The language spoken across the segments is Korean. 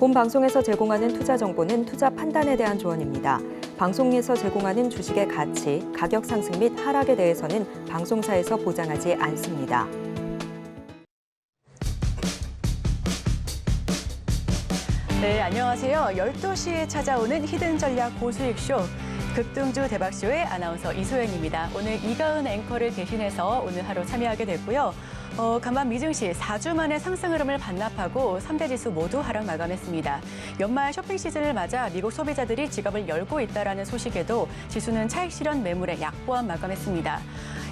본 방송에서 제공하는 투자 정보는 투자 판단에 대한 조언입니다. 방송에서 제공하는 주식의 가치, 가격 상승 및 하락에 대해서는 방송사에서 보장하지 않습니다. 네, 안녕하세요. 12시에 찾아오는 히든 전략 고수익쇼. 급등주 대박쇼의 아나운서 이소연입니다. 오늘 이가은 앵커를 대신해서 오늘 하루 참여하게 됐고요. 간밤 미증시 4주 만에 상승 흐름을 반납하고 3대 지수 모두 하락 마감했습니다. 연말 쇼핑 시즌을 맞아 미국 소비자들이 지갑을 열고 있다라는 소식에도 지수는 차익 실현 매물에 약보합 마감했습니다.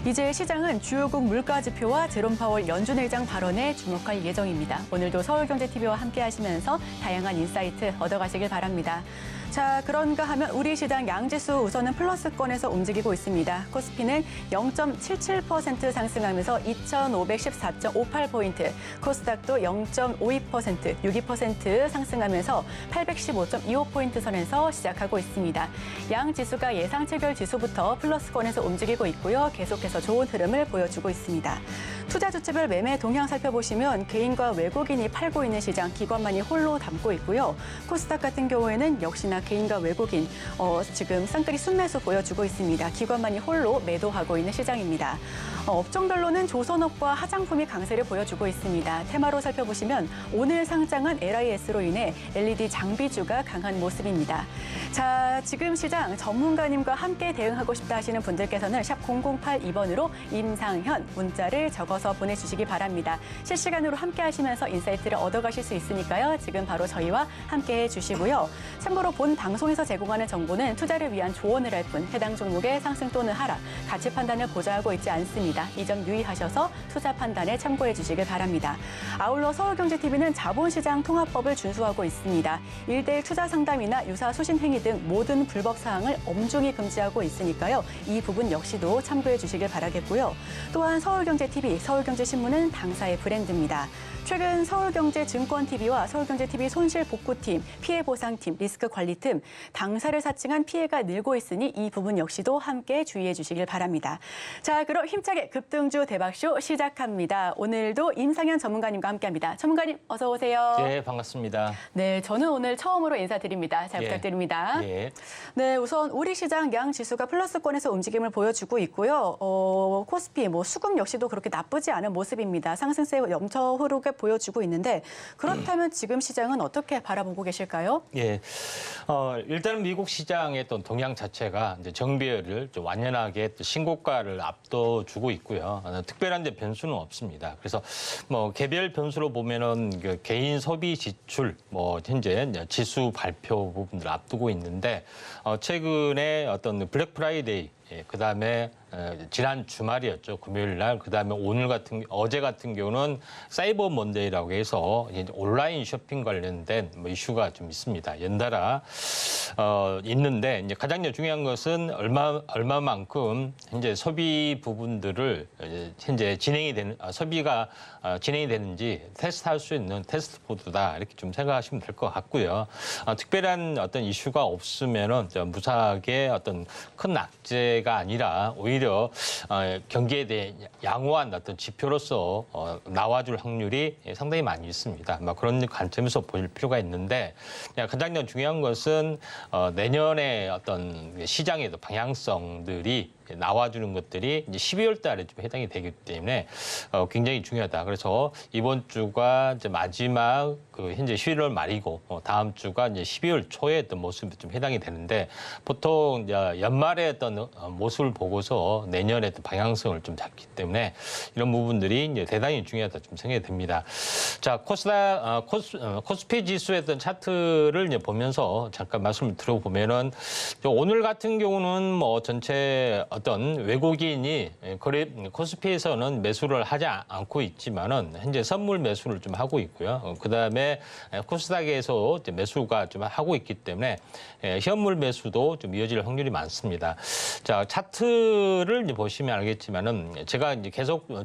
이제 시장은 주요국 물가 지표와 제롬 파월 연준 의장 발언에 주목할 예정입니다. 오늘도 서울경제TV와 함께 하시면서 다양한 인사이트 얻어가시길 바랍니다. 자, 그런가 하면 우리 시장 양지수 우선은 플러스권에서 움직이고 있습니다. 코스피는 0.77% 상승하면서 2,514.58포인트, 코스닥도 0.52%, 62% 상승하면서 815.25포인트 선에서 시작하고 있습니다. 양 지수가 예상 체결 지수부터 플러스권에서 움직이고 있고요. 계속해서 좋은 흐름을 보여주고 있습니다. 투자 주체별 매매 동향 살펴보시면 개인과 외국인이 팔고 있는 시장, 기관만이 홀로 담고 있고요. 코스닥 같은 경우에는 역시나 개인과 외국인 지금 쌍끌이 순매수 보여주고 있습니다. 기관만이 홀로 매도하고 있는 시장입니다. 업종별로는 조선업과 화장품이 강세를 보여주고 있습니다. 테마로 살펴보시면 오늘 상장한 LIS로 인해 LED 장비주가 강한 모습입니다. 자, 지금 시장 전문가님과 함께 대응하고 싶다 하시는 분들께서는 샵 0082번으로 임상현 문자를 적어서 보내주시기 바랍니다. 실시간으로 함께 하시면서 인사이트를 얻어가실 수 있으니까요. 지금 바로 저희와 함께 해주시고요. 참고로 본 방송에서 제공하는 정보는 투자를 위한 조언을 할 뿐 해당 종목의 상승 또는 하락, 가치 판단을 보장하고 있지 않습니다. 이 점 유의하셔서 투자 판단에 참고해 주시길 바랍니다. 아울러 서울경제TV는 자본시장 통합법을 준수하고 있습니다. 1:1 투자 상담이나 유사 수신 행위 등 모든 불법 사항을 엄중히 금지하고 있으니까요. 이 부분 역시도 참고해 주시길 바라겠고요. 또한 서울경제TV, 서울경제신문은 당사의 브랜드입니다. 최근 서울경제증권TV와 서울경제TV 손실복구팀, 피해보상팀, 리스크관리팀, 당사를 사칭한 피해가 늘고 있으니 이 부분 역시도 함께 주의해 주시길 바랍니다. 자, 그럼 힘차게 급등주 대박쇼 시작합니다. 오늘도 임상현 전문가님과 함께합니다. 전문가님 어서 오세요. 네, 반갑습니다. 네, 저는 오늘 처음으로 인사드립니다. 잘 부탁드립니다. 예. 네, 우선 우리 시장 양 지수가 플러스권에서 움직임을 보여주고 있고요. 코스피, 수급 역시도 그렇게 나쁘지 않은 모습입니다. 상승세 넘쳐 흐르게 보여주고 있는데 그렇다면 지금 시장은 어떻게 바라보고 계실까요? 예. 일단은 미국 시장의 또 동향 자체가 이제 정배열을 좀 완연하게 또 신고가를 앞둬주고 있고요. 특별한 데 변수는 없습니다. 그래서 개별 변수로 보면은 그 개인 소비 지출, 현재 지수 발표 부분들 앞두고 있는데 최근에 어떤 블랙 프라이데이, 그다음에 지난 주말이었죠. 금요일 날. 그다음에 어제 같은 경우는 사이버 먼데이라고 해서 이제 온라인 쇼핑 관련된 이슈가 좀 있습니다. 연달아 있는데 이제 가장 중요한 것은 얼마만큼 현재 소비 부분들을 현재 소비가 진행이 되는지 테스트할 수 있는 테스트 보드다 이렇게 좀 생각하시면 될 것 같고요. 특별한 어떤 이슈가 없으면은 무사하게 어떤 큰 악재가 아니라 오히려 경기에 대해 양호한 어떤 지표로서 나와줄 확률이 상당히 많이 있습니다. 그런 관점에서 볼 필요가 있는데 가장 중요한 것은 내년에 어떤 시장의 방향성들이 나와주는 것들이 이제 12월 달에 좀 해당이 되기 때문에 굉장히 중요하다. 그래서 이번 주가 이제 마지막 현재 11월 말이고 다음 주가 이제 12월 초에 어떤 모습이 좀 해당이 되는데 보통 이제 연말에 어떤 모습을 보고서 내년에 또 방향성을 좀 잡기 때문에 이런 부분들이 이제 대단히 중요하다 좀 생각이 됩니다. 자, 코스피 지수의 어떤 차트를 이제 보면서 잠깐 말씀을 들어보면은 오늘 같은 경우는 전체 어떤 외국인이 코스피에서는 매수를 하지 않고 있지만은 현재 선물 매수를 좀 하고 있고요. 그다음에 코스닥에서 매수가 좀 하고 있기 때문에 현물 매수도 좀 이어질 확률이 많습니다. 자, 차트를 이제 보시면 알겠지만은 제가 이제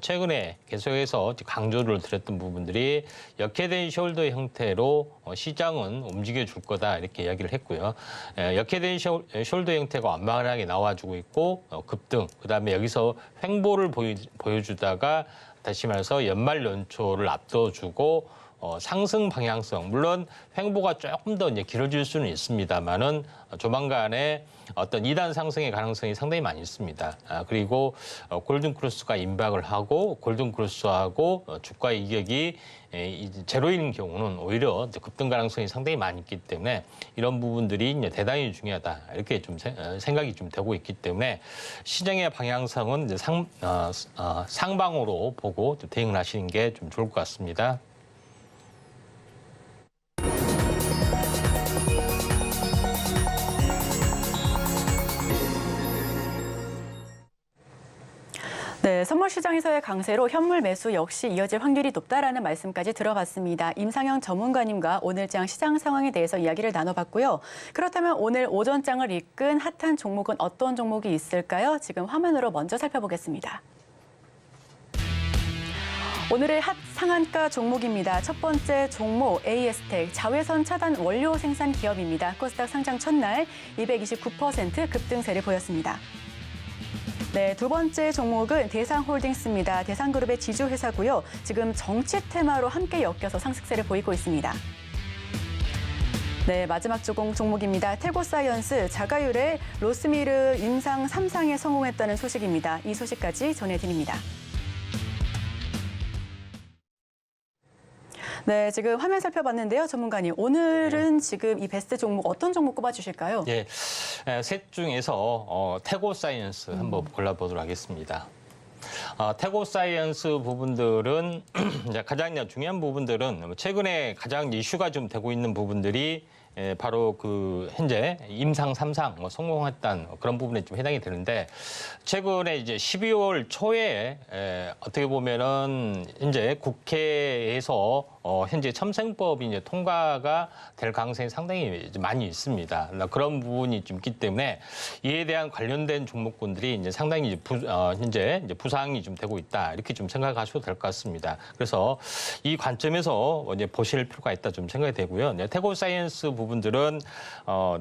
최근에 계속해서 강조를 드렸던 부분들이 역회된 숄더 형태로 시장은 움직여줄 거다 이렇게 이야기를 했고요. 역회된 숄더 형태가 완만하게 나와주고 있고 급등, 그다음에 여기서 횡보를 보여주다가 다시 말해서 연말 연초를 앞둬주고 상승 방향성, 물론 횡보가 조금 더 이제 길어질 수는 있습니다만은 조만간에 어떤 2단 상승의 가능성이 상당히 많이 있습니다. 그리고 골든크로스가 임박을 하고 골든크로스하고 주가 이격이 제로인 경우는 오히려 급등 가능성이 상당히 많이 있기 때문에 이런 부분들이 이제 대단히 중요하다 이렇게 좀 생각이 좀 되고 있기 때문에 시장의 방향성은 이제 상방으로 보고 대응을 하시는 게 좀 좋을 것 같습니다. 네, 선물 시장에서의 강세로 현물 매수 역시 이어질 확률이 높다라는 말씀까지 들어봤습니다. 임상현 전문가님과 오늘장 시장 상황에 대해서 이야기를 나눠봤고요. 그렇다면 오늘 오전장을 이끈 핫한 종목은 어떤 종목이 있을까요? 지금 화면으로 먼저 살펴보겠습니다. 오늘의 핫 상한가 종목입니다. 첫 번째 종목 AS텍 자외선 차단 원료 생산 기업입니다. 코스닥 상장 첫날 229% 급등세를 보였습니다. 네, 두 번째 종목은 대상홀딩스입니다. 대상그룹의 지주회사고요. 지금 정치 테마로 함께 엮여서 상승세를 보이고 있습니다. 네, 마지막 종목입니다. 태고사이언스 자가율의 로스미르 임상 3상에 성공했다는 소식입니다. 이 소식까지 전해드립니다. 네, 지금 화면 살펴봤는데요. 전문가님, 오늘은 지금 이 베스트 종목 어떤 종목 꼽아주실까요? 예, 셋 중에서 태고사이언스 한번 골라보도록 하겠습니다. 태고사이언스 부분들은 가장 중요한 부분들은 최근에 가장 이슈가 좀 되고 있는 부분들이 바로 그 현재 임상 3상 성공했다는 그런 부분에 좀 해당이 되는데 최근에 이제 12월 초에 어떻게 보면은 이제 국회에서 현재 첨생법이 이제 통과가 될 가능성이 상당히 많이 있습니다. 그런 부분이 좀 있기 때문에 이에 대한 관련된 종목군들이 이제 상당히 현재 부상이 좀 되고 있다 이렇게 좀 생각하셔도 될 것 같습니다. 그래서 이 관점에서 이제 보실 필요가 있다 좀 생각이 되고요. 태고사이언스 부분들은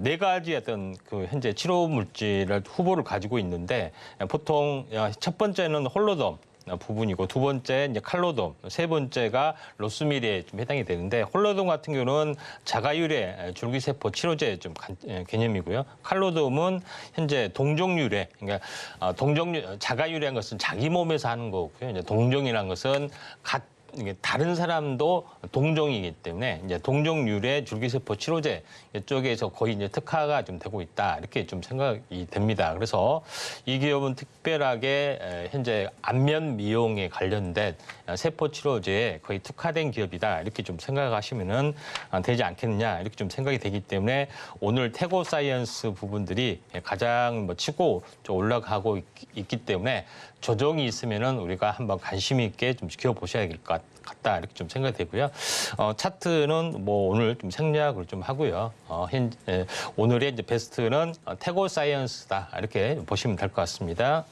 네 가지 어떤 그 현재 치료 물질을 후보를 가지고 있는데 보통 첫 번째는 홀로덤 부분이고 두 번째 이제 칼로돔, 세 번째가 로스미르에 좀 해당이 되는데 홀로돔 같은 경우는 자가유래 줄기세포 치료제 좀 개념이고요. 칼로돔은 현재 동종유래, 그러니까 자가유래한 것은 자기 몸에서 하는 거고요. 이제 동종이라는 것은 이게 다른 사람도 동종이기 때문에 이제 동종유래 줄기세포 치료제 이쪽에서 거의 이제 특화가 좀 되고 있다 이렇게 좀 생각이 됩니다. 그래서 이 기업은 특별하게 현재 안면 미용에 관련된 세포 치료제에 거의 특화된 기업이다 이렇게 좀 생각하시면은 되지 않겠느냐 이렇게 좀 생각이 되기 때문에 오늘 태고사이언스 부분들이 가장 치고 좀 올라가고 있기 때문에 조정이 있으면은 우리가 한번 관심 있게 좀 지켜보셔야 될 것 같다 이렇게 좀 생각이 되고요. 차트는 오늘 좀 생략을 좀 하고요. 오늘의 이제 베스트는 태고사이언스다 이렇게 보시면 될 것 같습니다.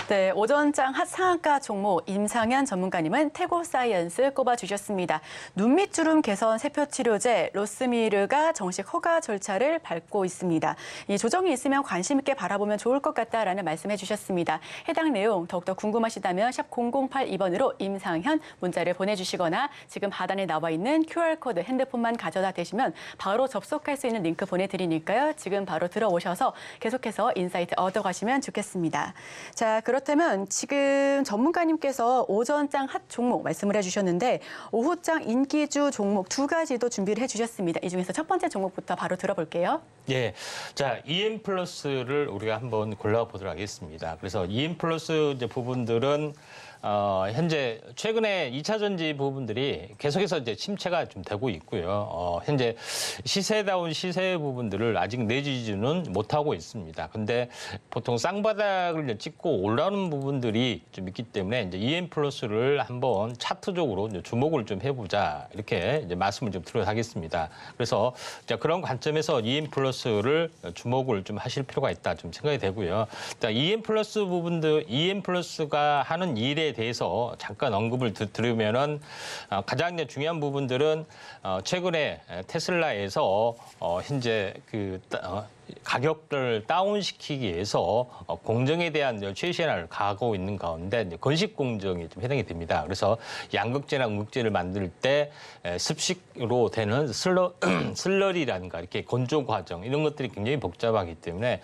네, 오전장 핫 상한가 종목 임상현 전문가님은 태고사이언스 꼽아주셨습니다. 눈밑 주름 개선 세포 치료제 로스미르가 정식 허가 절차를 밟고 있습니다. 이 조정이 있으면 관심 있게 바라보면 좋을 것 같다라는 말씀해 주셨습니다. 해당 내용 더욱더 궁금하시다면 샵 0082번으로 임상현 문자를 보내주시거나 지금 하단에 나와 있는 QR코드 핸드폰만 가져다 대시면 바로 접속할 수 있는 링크 보내드리니까요. 지금 바로 들어오셔서 계속해서 인사이트 얻어가시면 좋겠습니다. 자, 그렇다면 지금 전문가님께서 오전장 핫 종목 말씀을 해주셨는데 오후장 인기주 종목 두 가지도 준비를 해주셨습니다. 이 중에서 첫 번째 종목부터 바로 들어볼게요. 예, 자 EM플러스를 우리가 한번 골라보도록 하겠습니다. 그래서 EM플러스 이제 부분들은 현재 최근에 2차 전지 부분들이 계속해서 이제 침체가 좀 되고 있고요. 현재 시세다운 시세 부분들을 아직 내지지는 못하고 있습니다. 근데 보통 쌍바닥을 이제 찍고 올라오는 부분들이 좀 있기 때문에 이제 EM플러스를 한번 차트적으로 이제 주목을 좀 해보자 이렇게 이제 말씀을 좀 드려야 하겠습니다. 그래서 그런 관점에서 EM플러스를 주목을 좀 하실 필요가 있다 좀 생각이 되고요. EM플러스 부분들, EM플러스가 하는 일에 대해서 잠깐 언급을 드리면은 가장 이제 중요한 부분들은 최근에 테슬라에서 현재 가격을 다운시키기 위해서 공정에 대한 최신화를 가하고 있는 가운데 이제 건식 공정이 좀 해당이 됩니다. 그래서 양극재나 음극재를 만들 때 습식으로 되는 슬러리라든가 이렇게 건조 과정 이런 것들이 굉장히 복잡하기 때문에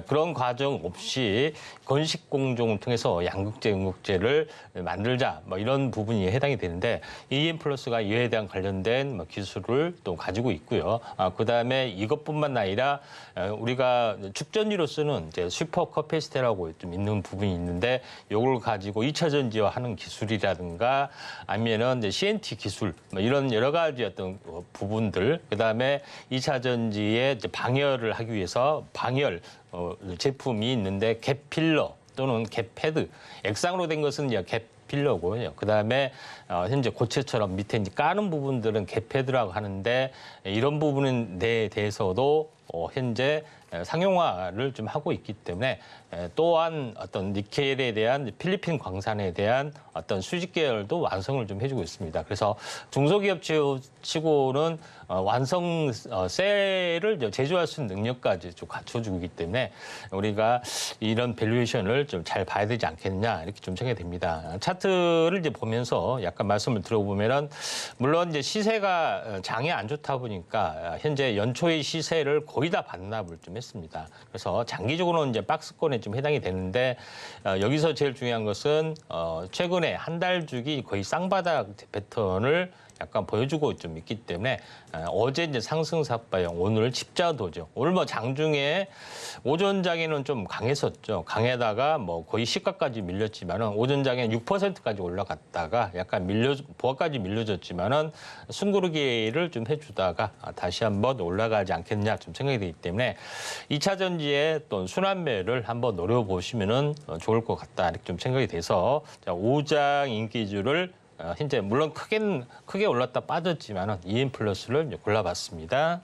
그런 과정 없이 건식 공정을 통해서 양극재, 음극재를 만들자 뭐 이런 부분이 해당이 되는데 EM+가 이에 대한 관련된 기술을 또 가지고 있고요. 그다음에 이것뿐만 아니라 우리가 축전지로 쓰는 이제 슈퍼 커패시티라고 좀 있는 부분이 있는데 이걸 가지고 2차 전지화하는 기술이라든가 아니면은 이제 CNT 기술 뭐 이런 여러 가지 어떤 부분들 그다음에 2차 전지의 이제 방열을 하기 위해서 방열 제품이 있는데 갭 필러 또는 갭 패드 액상으로 된 것은 이제 갭 필러고요. 그다음에 현재 고체처럼 밑에 이제 까는 부분들은 갭 패드라고 하는데 이런 부분에 대해서도 현재 상용화를 좀 하고 있기 때문에 또한 어떤 니켈에 대한 필리핀 광산에 대한 어떤 수직 계열도 완성을 좀 해주고 있습니다. 그래서 중소기업 치고는 완성 셀을 제조할 수 있는 능력까지 좀 갖춰주고 있기 때문에 우리가 이런 밸류에이션을 좀 잘 봐야 되지 않겠느냐 이렇게 좀 생각이 됩니다. 차트를 이제 보면서 약간 말씀을 들어보면은 물론 이제 시세가 장이 안 좋다 보니까 현재 연초의 시세를 거의 다 반납을 좀 했습니다. 그래서 장기적으로는 이제 박스권에 좀 해당이 되는데 여기서 제일 중요한 것은 최근에 한 달 주기 거의 쌍바닥 패턴을 약간 보여주고 좀 있기 때문에 어제 이제 상승 삭바형 오늘 십자도죠. 오늘 뭐 장중에 오전장에는 좀 강했었죠. 강에다가 뭐 거의 시가까지 밀렸지만은 오전장에는 6%까지 올라갔다가 약간 보합까지 밀려졌지만은 숨고르기를 좀 해주다가 다시 한번 올라가지 않겠냐 좀 생각이 되기 때문에 2차 전지의 또 순환매를 한번 노려보시면은 좋을 것 같다 이렇게 좀 생각이 돼서 자, 5장 인기주를 현재 물론 크게 올랐다 빠졌지만은 EM+를 골라봤습니다.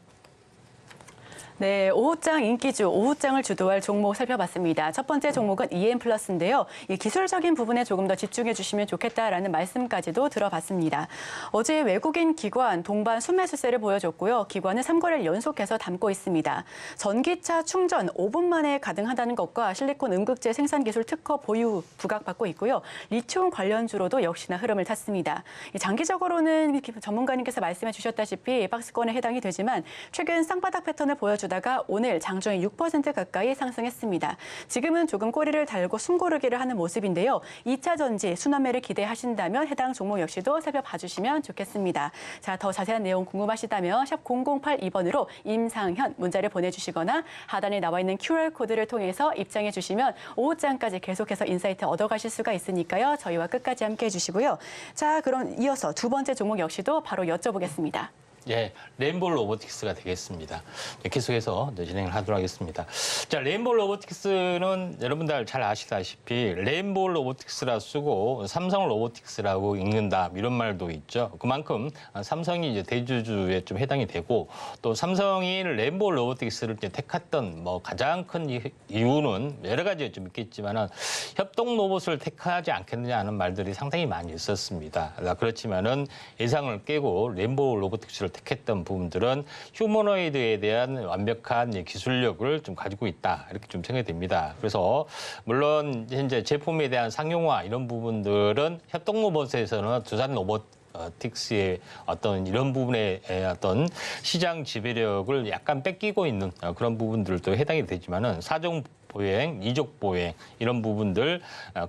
네, 오후장 인기주, 오후장을 주도할 종목 살펴봤습니다. 첫 번째 종목은 EM+인데요. 이 기술적인 부분에 조금 더 집중해 주시면 좋겠다라는 말씀까지도 들어봤습니다. 어제 외국인 기관 동반 순매수세를 보여줬고요. 기관은 3거래를 연속해서 담고 있습니다. 전기차 충전 5분 만에 가능하다는 것과 실리콘 음극재 생산 기술 특허 보유 부각받고 있고요. 리튬 관련주로도 역시나 흐름을 탔습니다. 장기적으로는 전문가님께서 말씀해 주셨다시피 박스권에 해당이 되지만 최근 쌍바닥 패턴을 보여주 다가 오늘 장중에 6% 가까이 상승했습니다. 지금은 조금 꼬리를 달고 숨고르기를 하는 모습인데요. 2차 전지 순환매를 기대하신다면 해당 종목 역시도 살펴봐주시면 좋겠습니다. 자, 더 자세한 내용 궁금하시다면 샵 0082번으로 임상현 문자를 보내주시거나 하단에 나와 있는 QR코드를 통해서 입장해 주시면 오후장까지 계속해서 인사이트 얻어가실 수가 있으니까요. 저희와 끝까지 함께해 주시고요. 자, 그럼 이어서 두 번째 종목 역시도 바로 여쭤보겠습니다. 예, 레인보우 로보틱스가 되겠습니다. 계속해서 진행을 하도록 하겠습니다. 자, 레인보우 로보틱스는 여러분들 잘 아시다시피 레인보우 로보틱스라 쓰고 삼성 로보틱스라고 읽는다 이런 말도 있죠. 그만큼 삼성이 이제 대주주에 좀 해당이 되고 또 삼성이 레인보우 로보틱스를 이제 택했던 뭐 가장 큰 이유는 여러 가지 좀 있겠지만은 협동 로봇을 택하지 않겠느냐 하는 말들이 상당히 많이 있었습니다. 그렇지만은 예상을 깨고 레인보우 로보틱스를 택했던 부분들은 휴머노이드에 대한 완벽한 기술력을 좀 가지고 있다 이렇게 좀 생각이 됩니다. 그래서 물론 현재 제품에 대한 상용화 이런 부분들은 협동 로봇에서는 두산 로보틱스의 어떤 이런 부분의 어떤 시장 지배력을 약간 뺏기고 있는 그런 부분들도 해당이 되지만은 사정 보행, 이족 보행 이런 부분들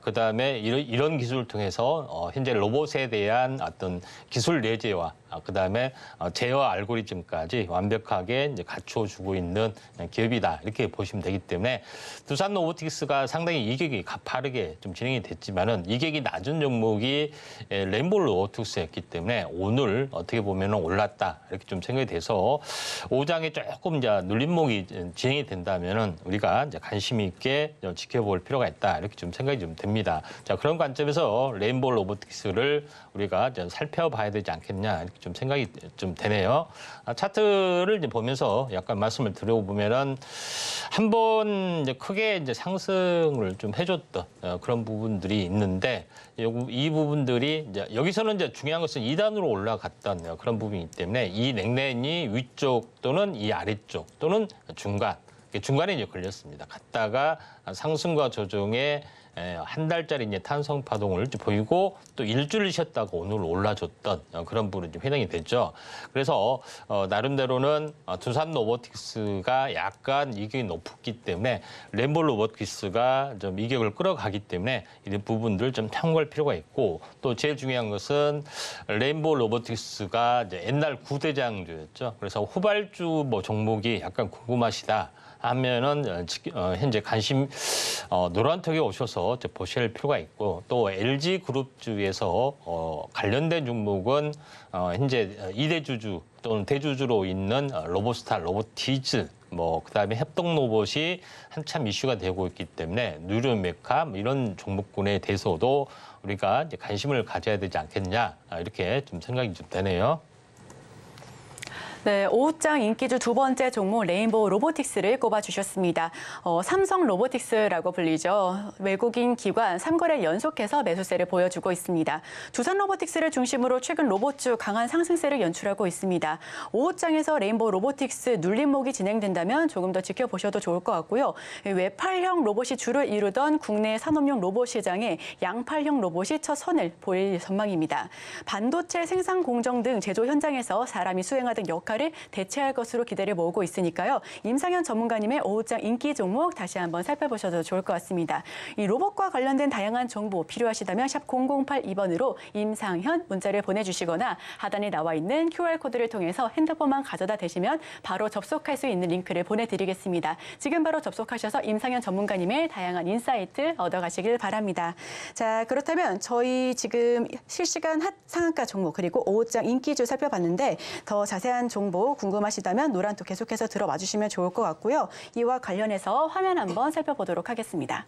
그다음에 이런 기술을 통해서 현재 로봇에 대한 어떤 기술 내재와 그다음에 제어 알고리즘까지 완벽하게 이제 갖춰주고 있는 기업이다 이렇게 보시면 되기 때문에 두산 로보틱스가 상당히 이격이 가파르게 좀 진행이 됐지만은 이격이 낮은 종목이 레인보우 로보틱스였기 때문에 오늘 어떻게 보면 올랐다 이렇게 좀 생각이 돼서 5장에 조금 이제 눌림목이 진행이 된다면은 우리가 이제 관심 관심 있게 지켜볼 필요가 있다. 이렇게 좀 생각이 좀 듭니다. 자, 그런 관점에서 레인보우 로보틱스를 우리가 좀 살펴봐야 되지 않겠냐. 이렇게 좀 생각이 좀 되네요. 차트를 이제 보면서 약간 말씀을 드려보면은 한번 이제 크게 이제 상승을 좀 해줬던 그런 부분들이 있는데 이 부분들이 이제 여기서는 이제 중요한 것은 2단으로 올라갔던 그런 부분이기 때문에 이 넥라인이 위쪽 또는 이 아래쪽 또는 중간에 이제 걸렸습니다. 갔다가 상승과 조정에 한 달짜리 이제 탄성 파동을 보이고 또 일주일 쉬었다가 오늘 올라줬던 그런 부분이 좀 해당이 됐죠. 그래서 나름대로는 두산 로보틱스가 약간 이격이 높기 때문에 레인보우 로보틱스가 좀 이격을 끌어가기 때문에 이런 부분들 좀 참고할 필요가 있고 또 제일 중요한 것은 레인보우 로보틱스가 이제 옛날 구대장주였죠. 그래서 후발주 뭐 종목이 약간 궁금하시다. 하면은 현재 관심 노란톡에 오셔서 보실 필요가 있고 또 LG 그룹주에서 관련된 종목은 현재 2대 주주 또는 대주주로 있는 로보스타, 로보티즈 뭐 그다음에 협동 로봇이 한참 이슈가 되고 있기 때문에 누르메카 이런 종목군에 대해서도 우리가 이제 관심을 가져야 되지 않겠냐 이렇게 좀 생각이 좀 되네요. 네, 오후장 인기주 두 번째 종목 레인보우 로보틱스를 꼽아주셨습니다. 삼성 로보틱스라고 불리죠. 외국인 기관 3거래 연속해서 매수세를 보여주고 있습니다. 두산 로보틱스를 중심으로 최근 로봇주 강한 상승세를 연출하고 있습니다. 오후장에서 레인보우 로보틱스 눌림목이 진행된다면 조금 더 지켜보셔도 좋을 것 같고요. 외팔형 로봇이 주를 이루던 국내 산업용 로봇 시장에 양팔형 로봇이 첫 선을 보일 전망입니다. 반도체 생산 공정 등 제조 현장에서 사람이 수행하던 역할을 대체할 것으로 기대를 모으고 있으니까요. 임상현 전문가님의 오후장 인기 종목 다시 한번 살펴보셔도 좋을 것 같습니다. 이 로봇과 관련된 다양한 정보 필요하시다면 샵 0082번으로 임상현 문자를 보내주시거나 하단에 나와 있는 QR코드를 통해서 핸드폰만 가져다 대시면 바로 접속할 수 있는 링크를 보내드리겠습니다. 지금 바로 접속하셔서 임상현 전문가님의 다양한 인사이트 얻어가시길 바랍니다. 자, 그렇다면 저희 지금 실시간 핫 상한가 종목 그리고 오후장 인기주 살펴봤는데 더 자세한 정보 궁금하시다면 노란톡 계속해서 들어와 주시면 좋을 것 같고요. 이와 관련해서 화면 한번 살펴보도록 하겠습니다.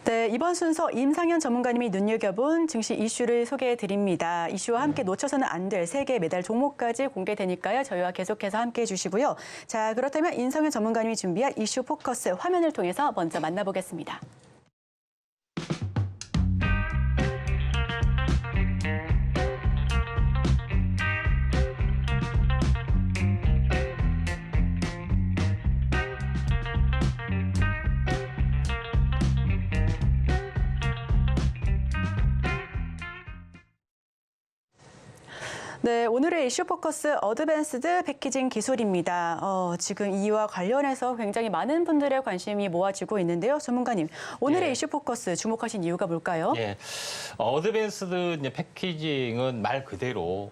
네, 이번 순서 임상현 전문가님이 눈여겨본 증시 이슈를 소개해드립니다. 이슈와 함께 놓쳐서는 안 될 세계 메달 종목까지 공개되니까요. 저희와 계속해서 함께해 주시고요. 자, 그렇다면 임상현 전문가님이 준비한 이슈 포커스 화면을 통해서 먼저 만나보겠습니다. 네, 오늘의 이슈 포커스 어드밴스드 패키징 기술입니다. 지금 이와 관련해서 굉장히 많은 분들의 관심이 모아지고 있는데요. 전문가님, 오늘의 이슈 포커스 주목하신 이유가 뭘까요? 예, 어드밴스드 패키징은 말 그대로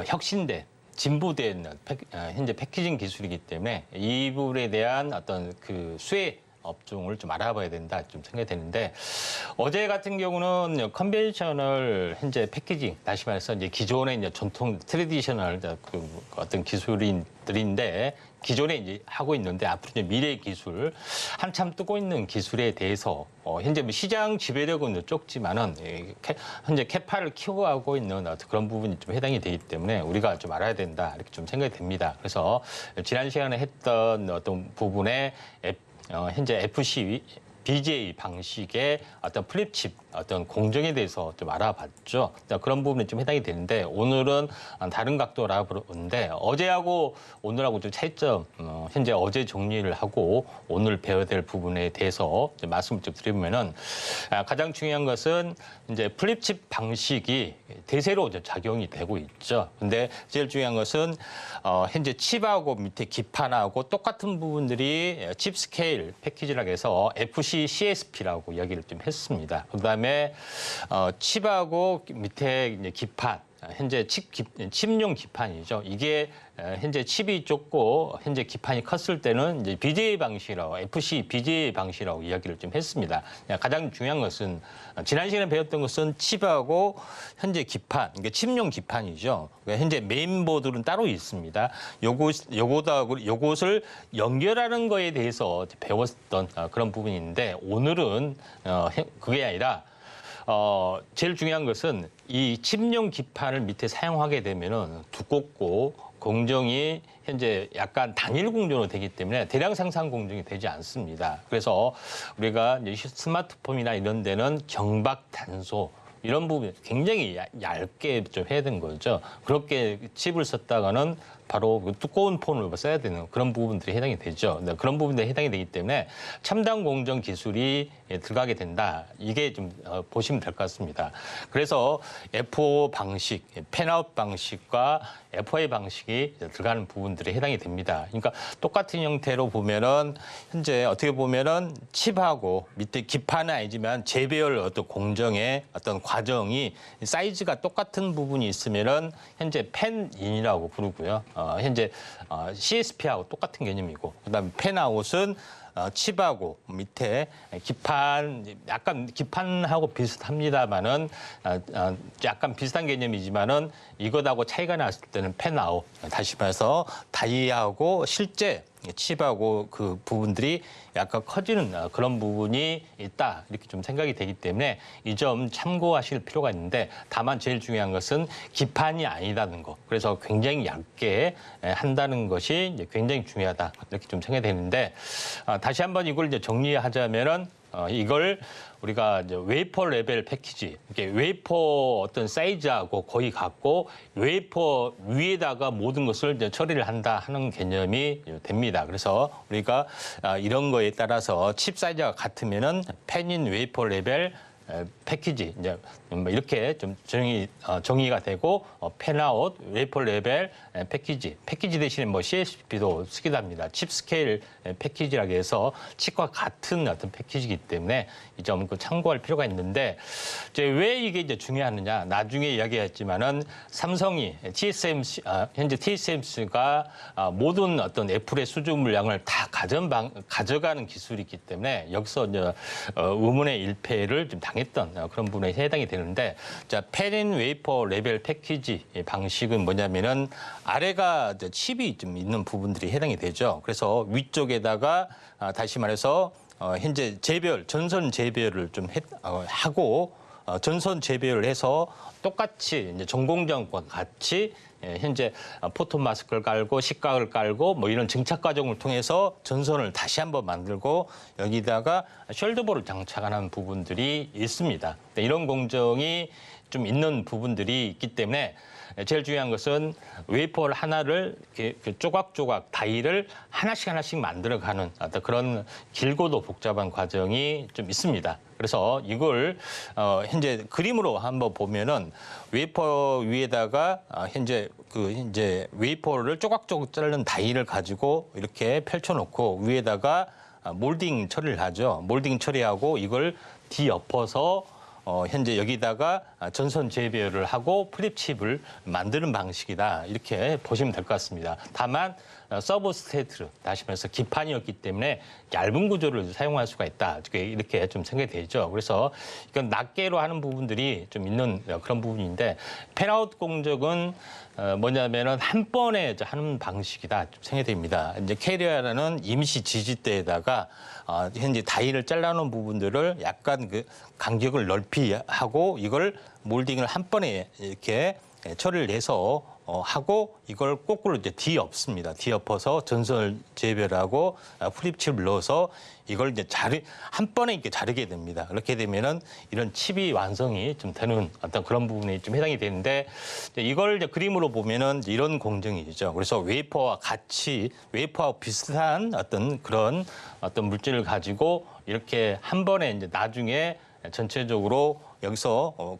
혁신된 진보된 현재 패키징 기술이기 때문에 이 부분에 대한 어떤 그 수혜 업종을 좀 알아봐야 된다 좀 생각이 되는데 어제 같은 경우는 컨벤셔널 현재 패키징 다시 말해서 이제 기존의 이제 전통 트레디셔널 그 어떤 기술들인데 기존에 이제 하고 있는데 앞으로 이제 미래 기술 한참 뜨고 있는 기술에 대해서 현재 뭐 시장 지배력은 적지만은 현재 캐파를 키워가고 있는 어떤 그런 부분이 좀 해당이 되기 때문에 우리가 좀 알아야 된다 이렇게 좀 생각이 됩니다. 그래서 지난 시간에 했던 어떤 부분에 현재 FC BGA 방식의 어떤 플립칩 어떤 공정에 대해서 좀 알아봤죠. 그런 부분이 좀 해당이 되는데 오늘은 다른 각도로 알아보는데 어제하고 오늘하고 좀 차이점 현재 어제 정리를 하고 오늘 배워야 될 부분에 대해서 좀 말씀을 좀 드리면은 가장 중요한 것은 이제 플립칩 방식이 대세로 이제 작용이 되고 있죠. 근데 제일 중요한 것은 현재 칩하고 밑에 기판하고 똑같은 부분들이 칩 스케일 패키지라고 해서 FC CSP라고 이야기를 좀 했습니다. 그다음에 칩하고 밑에 이제 기판, 현재 칩용 기판이죠. 이게 현재 칩이 좁고 현재 기판이 컸을 때는 이제 BGA 방식이라고 FC BGA 방식이라고 이야기를 좀 했습니다. 가장 중요한 것은 지난 시간에 배웠던 것은 칩하고 현재 기판, 그러니까 칩용 기판이죠. 그러니까 현재 메인보드는 따로 있습니다. 요것을 연결하는 거에 대해서 배웠던 그런 부분인데 오늘은 그게 아니라 제일 중요한 것은 이 칩용 기판을 밑에 사용하게 되면은 두껍고 공정이 현재 약간 단일 공정으로 되기 때문에 대량 생산 공정이 되지 않습니다. 그래서 우리가 이제 스마트폰이나 이런 데는 경박 단소 이런 부분 굉장히 얇게 좀 해야 되는 거죠. 그렇게 칩을 썼다가는 바로 두꺼운 폰을 써야 되는 그런 부분들이 해당이 되죠. 그런 부분들이 해당이 되기 때문에 첨단 공정 기술이 들어가게 된다. 이게 좀 보시면 될 것 같습니다. 그래서 F5 방식, 펜아웃 방식과 FI 방식이 들어가는 부분들이 해당이 됩니다. 그러니까 똑같은 형태로 보면은 현재 어떻게 보면은 칩하고 밑에 기판은 아니지만 재배열 어떤 공정의 어떤 과정이 사이즈가 똑같은 부분이 있으면은 현재 펜인이라고 부르고요. 현재 CSP하고 똑같은 개념이고 그다음에 펜아웃은 칩하고 밑에 기판 약간 기판하고 비슷합니다만은 약간 비슷한 개념이지만은 이것하고 차이가 났을 때는 펜아웃 다시 말해서 다이하고 실제 칩하고 그 부분들이 약간 커지는 그런 부분이 있다 이렇게 좀 생각이 되기 때문에 이 점 참고하실 필요가 있는데 다만 제일 중요한 것은 기판이 아니다는 거. 그래서 굉장히 얇게 한다는 것이 이제 굉장히 중요하다 이렇게 좀 생각이 되는데 다시 한번 이걸 이제 정리하자면은 이걸 우리가 이제 웨이퍼 레벨 패키지, 이게 웨이퍼 어떤 사이즈하고 거의 같고 웨이퍼 위에다가 모든 것을 이제 처리를 한다 하는 개념이 됩니다. 그래서 우리가 이런 거에 따라서 칩 사이즈가 같으면은 펜인 웨이퍼 레벨 패키지 이제 이렇게 좀 정의가 되고 펜아웃 웨이퍼 레벨 패키지 대신에 뭐 CSP도 쓰기도 합니다. 칩 스케일 패키지라고 해서 칩과 같은 어떤 패키지이기 때문에 이 점 참고할 필요가 있는데 이제 왜 이게 이제 중요하느냐 나중에 이야기했지만은 삼성이 TSMC 현재 TSMC가 모든 어떤 애플의 수주 물량을 다 가져가는 기술이 있기 때문에 여기서 이제 의문의 일패를 좀 당했던 그런 부분에 해당이 되는데 자 펜인 웨이퍼 레벨 패키지 방식은 뭐냐면은 아래가 이제 칩이 좀 있는 부분들이 해당이 되죠. 그래서 위쪽에다가 다시 말해서 현재 전선 재배열을 좀 하고 전선 재배열을 해서 똑같이 이제 전공정과 같이 현재 포톤 마스크를 깔고 식각을 깔고 뭐 이런 증착 과정을 통해서 전선을 다시 한번 만들고 여기다가 숄더볼을 장착하는 부분들이 있습니다. 이런 공정이 좀 있는 부분들이 있기 때문에 제일 중요한 것은 웨이퍼를 하나를 이렇게 조각조각 다이를 하나씩 만들어가는 어떤 그런 길고도 복잡한 과정이 좀 있습니다. 그래서 이걸 현재 그림으로 한번 보면은 웨이퍼 위에다가 현재 웨이퍼를 조각조각 자른 다이를 가지고 이렇게 펼쳐놓고 위에다가 몰딩 처리를 하죠. 몰딩 처리하고 이걸 뒤엎어서 현재 여기다가 전선 재배열을 하고 플립칩을 만드는 방식이다. 이렇게 보시면 될 것 같습니다. 다만 서브스트레이트, 다시 말해서 기판이었기 때문에 얇은 구조를 사용할 수가 있다. 이렇게 좀 생각이 되죠. 그래서 이건 낱개로 하는 부분들이 좀 있는 그런 부분인데 펜아웃 공정은 뭐냐면은 한 번에 하는 방식이다. 좀 생각이 됩니다. 이제 캐리어라는 임시 지지대에다가 현재 다이를 잘라놓은 부분들을 약간 그 간격을 넓히 하고 이걸 몰딩을 한 번에 이렇게 처리를 해서 하고 이걸 거꾸로 이제 뒤엎습니다. 뒤엎어서 전선을 재별하고 플립칩을 넣어서 이걸 이제 한 번에 이렇게 자르게 됩니다. 그렇게 되면은 이런 칩이 완성이 좀 되는 어떤 그런 부분이 좀 해당이 되는데 이걸 이제 그림으로 보면은 이런 공정이죠. 그래서 웨이퍼와 비슷한 어떤 그런 어떤 물질을 가지고 이렇게 한 번에 이제 나중에 전체적으로 여기서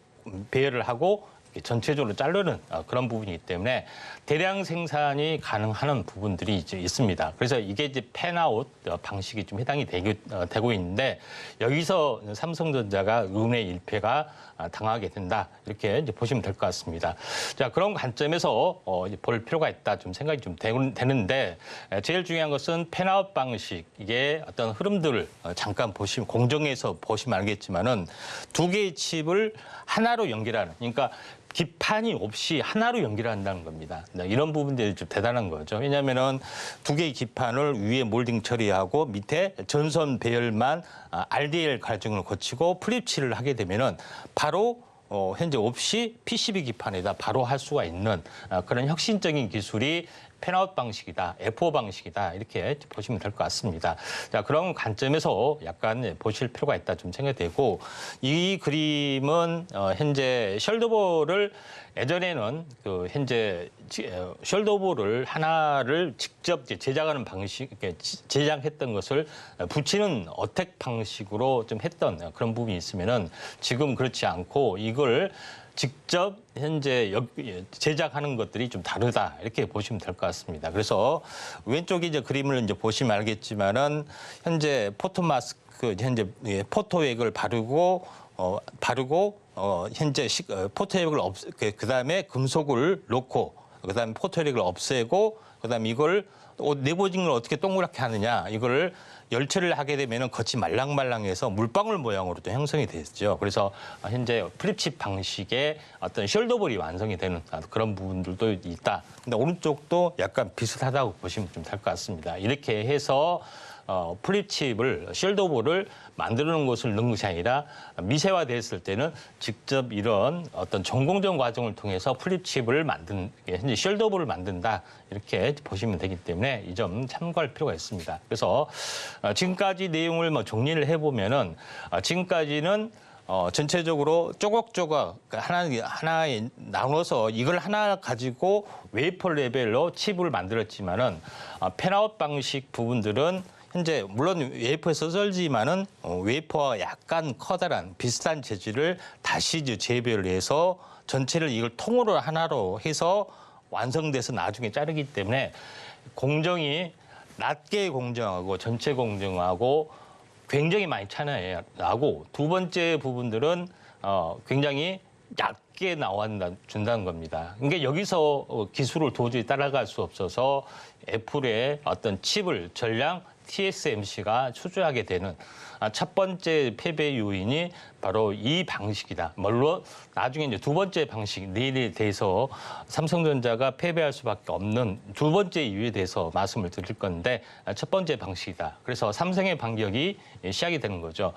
배열을 하고 전체적으로 자르는 그런 부분이기 때문에 대량 생산이 가능한 부분들이 이제 있습니다. 그래서 이게 이제 팬아웃 방식이 좀 해당이 되고 있는데 여기서 삼성전자가 의문의 일패가 당하게 된다 이렇게 이제 보시면 될 것 같습니다. 자 그런 관점에서 이제 볼 필요가 있다 좀 생각이 좀 되는데 제일 중요한 것은 팬아웃 방식 이게 어떤 흐름들을 잠깐 보시면 공정에서 보시면 알겠지만은 두 개의 칩을 하나로 연결하는 그러니까 기판이 없이 하나로 연결한다는 겁니다. 이런 부분들이 좀 대단한 거죠. 왜냐하면은 두 개의 기판을 위에 몰딩 처리하고 밑에 전선 배열만 RDL 과정을 거치고 플립칠을 하게 되면은 바로 현재 없이 PCB 기판에다 바로 할 수가 있는 그런 혁신적인 기술이 팬아웃 방식이다, F5 방식이다 이렇게 보시면 될 것 같습니다. 자 그런 관점에서 약간 보실 필요가 있다 좀 생각되고 이 그림은 현재 셜더볼을 예전에는 그 현재 셜더볼을 하나를 직접 제작하는 방식, 제작했던 것을 붙이는 어택 방식으로 좀 했던 그런 부분이 있으면은 지금 그렇지 않고 이걸 직접 현재 제작하는 것들이 좀 다르다 이렇게 보시면 될 것 같습니다. 그래서 왼쪽에 이제 그림을 이제 보시면 알겠지만은 현재 포토마스크 현재 포토액을 바르고 현재 포토액을 그다음에 금속을 놓고 그다음에 포토액을 없애고 그다음에 이걸 내보징을 어떻게 동그랗게 하느냐 이거를 열처리를 하게 되면은 겉이 말랑말랑해서 물방울 모양으로 또 형성이 되죠. 그래서 현재 플립칩 방식의 어떤 숄더볼이 완성이 되는 그런 부분들도 있다. 근데 오른쪽도 약간 비슷하다고 보시면 좀 될 것 같습니다. 이렇게 해서 플립칩을 숄더볼을 만드는 것을 넣는 것이 아니라 미세화됐을 때는 직접 이런 어떤 전공정 과정을 통해서 플립칩을 현재 숄더볼을 만든다 이렇게 보시면 되기 때문에 이 점 참고할 필요가 있습니다. 그래서 지금까지 내용을 정리를 해보면은 지금까지는 전체적으로 조각조각 하나에 나눠서 이걸 하나 가지고 웨이퍼 레벨로 칩을 만들었지만은 팬아웃 방식 부분들은 현재 물론 웨이퍼에서 썰지만은 웨이퍼와 약간 커다란 비슷한 재질을 다시 이제 재배를 해서 전체를 이걸 통으로 하나로 해서 완성돼서 나중에 자르기 때문에 공정이 낮게 공정하고 전체 공정하고 굉장히 많이 차이가 나고 두 번째 부분들은 굉장히 얇게 준다는 겁니다. 그러니까 여기서 기술을 도저히 따라갈 수 없어서 애플의 어떤 칩을 전량 TSMC가 수주하게 되는 첫 번째 패배 요인이 바로 이 방식이다. 물론 나중에 이제 두 번째 방식 내일에 대해서 삼성전자가 패배할 수밖에 없는 두 번째 이유에 대해서 말씀을 드릴 건데 첫 번째 방식이다. 그래서 삼성의 반격이 시작이 되는 거죠.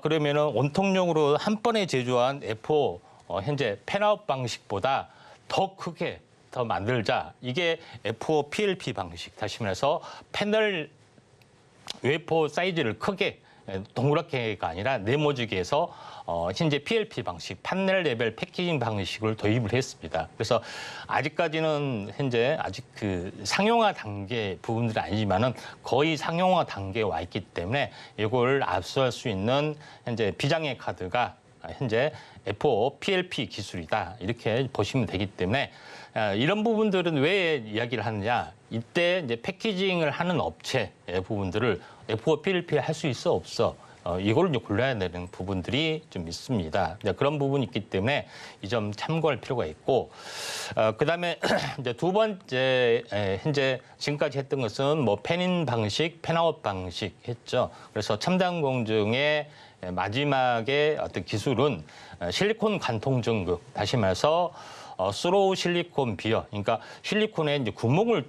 그러면은 원통용으로 한 번에 제조한 F5 현재 팬아웃 방식보다 더 크게 더 만들자. 이게 F5 PLP 방식. 다시 말해서 패널 웨이퍼 사이즈를 크게 동그랗게가 아니라 네모지게 해서 현재 PLP 방식, 판넬 레벨 패키징 방식을 도입을 했습니다. 그래서 아직까지는 현재 아직 그 상용화 단계 부분들은 아니지만은 거의 상용화 단계에 와 있기 때문에 이걸 압수할 수 있는 현재 비장의 카드가 현재 F5 PLP 기술이다. 이렇게 보시면 되기 때문에 이런 부분들은 왜 이야기를 하느냐. 이때 이제 패키징을 하는 업체의 부분들을 F5 PLP 할 수 있어 없어. 이걸 이제 골라야 되는 부분들이 좀 있습니다. 그런 부분이 있기 때문에 이 점 참고할 필요가 있고, 그다음에 이제 두 번째 현재 지금까지 했던 것은 뭐 팬인 방식, 팬아웃 방식 했죠. 그래서 첨단 공정의 마지막에 어떤 기술은 실리콘 관통 전극, 다시 말해서 스로우 실리콘 비어, 그러니까 실리콘에 이제 구멍을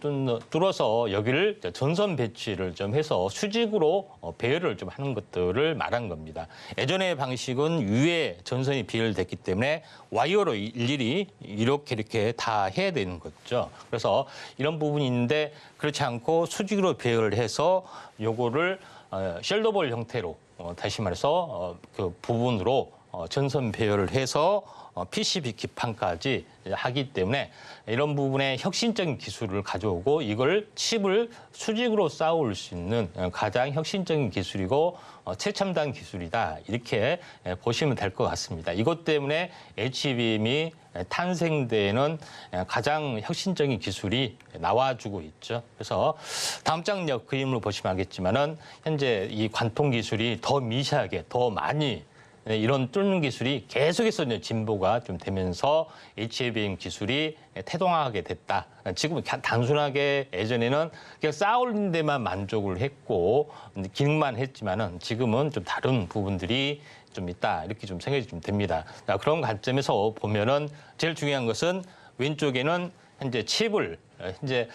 뚫어서 여기를 전선 배치를 좀 해서 수직으로 배열을 좀 하는 것들을 말한 겁니다. 예전의 방식은 위에 전선이 비열됐기 때문에 와이어로 일일이 이렇게 다 해야 되는 거죠. 그래서 이런 부분이 있는데 그렇지 않고 수직으로 배열을 해서 요거를 쉘더볼 형태로 다시 말해서 그 부분으로 전선 배열을 해서 PCB 기판까지 하기 때문에 이런 부분에 혁신적인 기술을 가져오고 이걸 칩을 수직으로 쌓아올 수 있는 가장 혁신적인 기술이고 최첨단 기술이다. 이렇게 보시면 될 것 같습니다. 이것 때문에 HBM이 탄생되는 가장 혁신적인 기술이 나와주고 있죠. 그래서 다음 장 그림을 보시면 알겠지만은 현재 이 관통 기술이 더 미세하게 더 많이 이런 뚫는 기술이 계속해서 이제 진보가 좀 되면서 HBM 기술이 태동하게 됐다. 지금 단순하게 예전에는 그냥 쌓아올린 데만 만족을 했고 기능만 했지만은 지금은 좀 다른 부분들이 좀 있다. 이렇게 좀 생각이 좀 됩니다. 그런 관점에서 보면은 제일 중요한 것은 왼쪽에는 현재 칩을 현재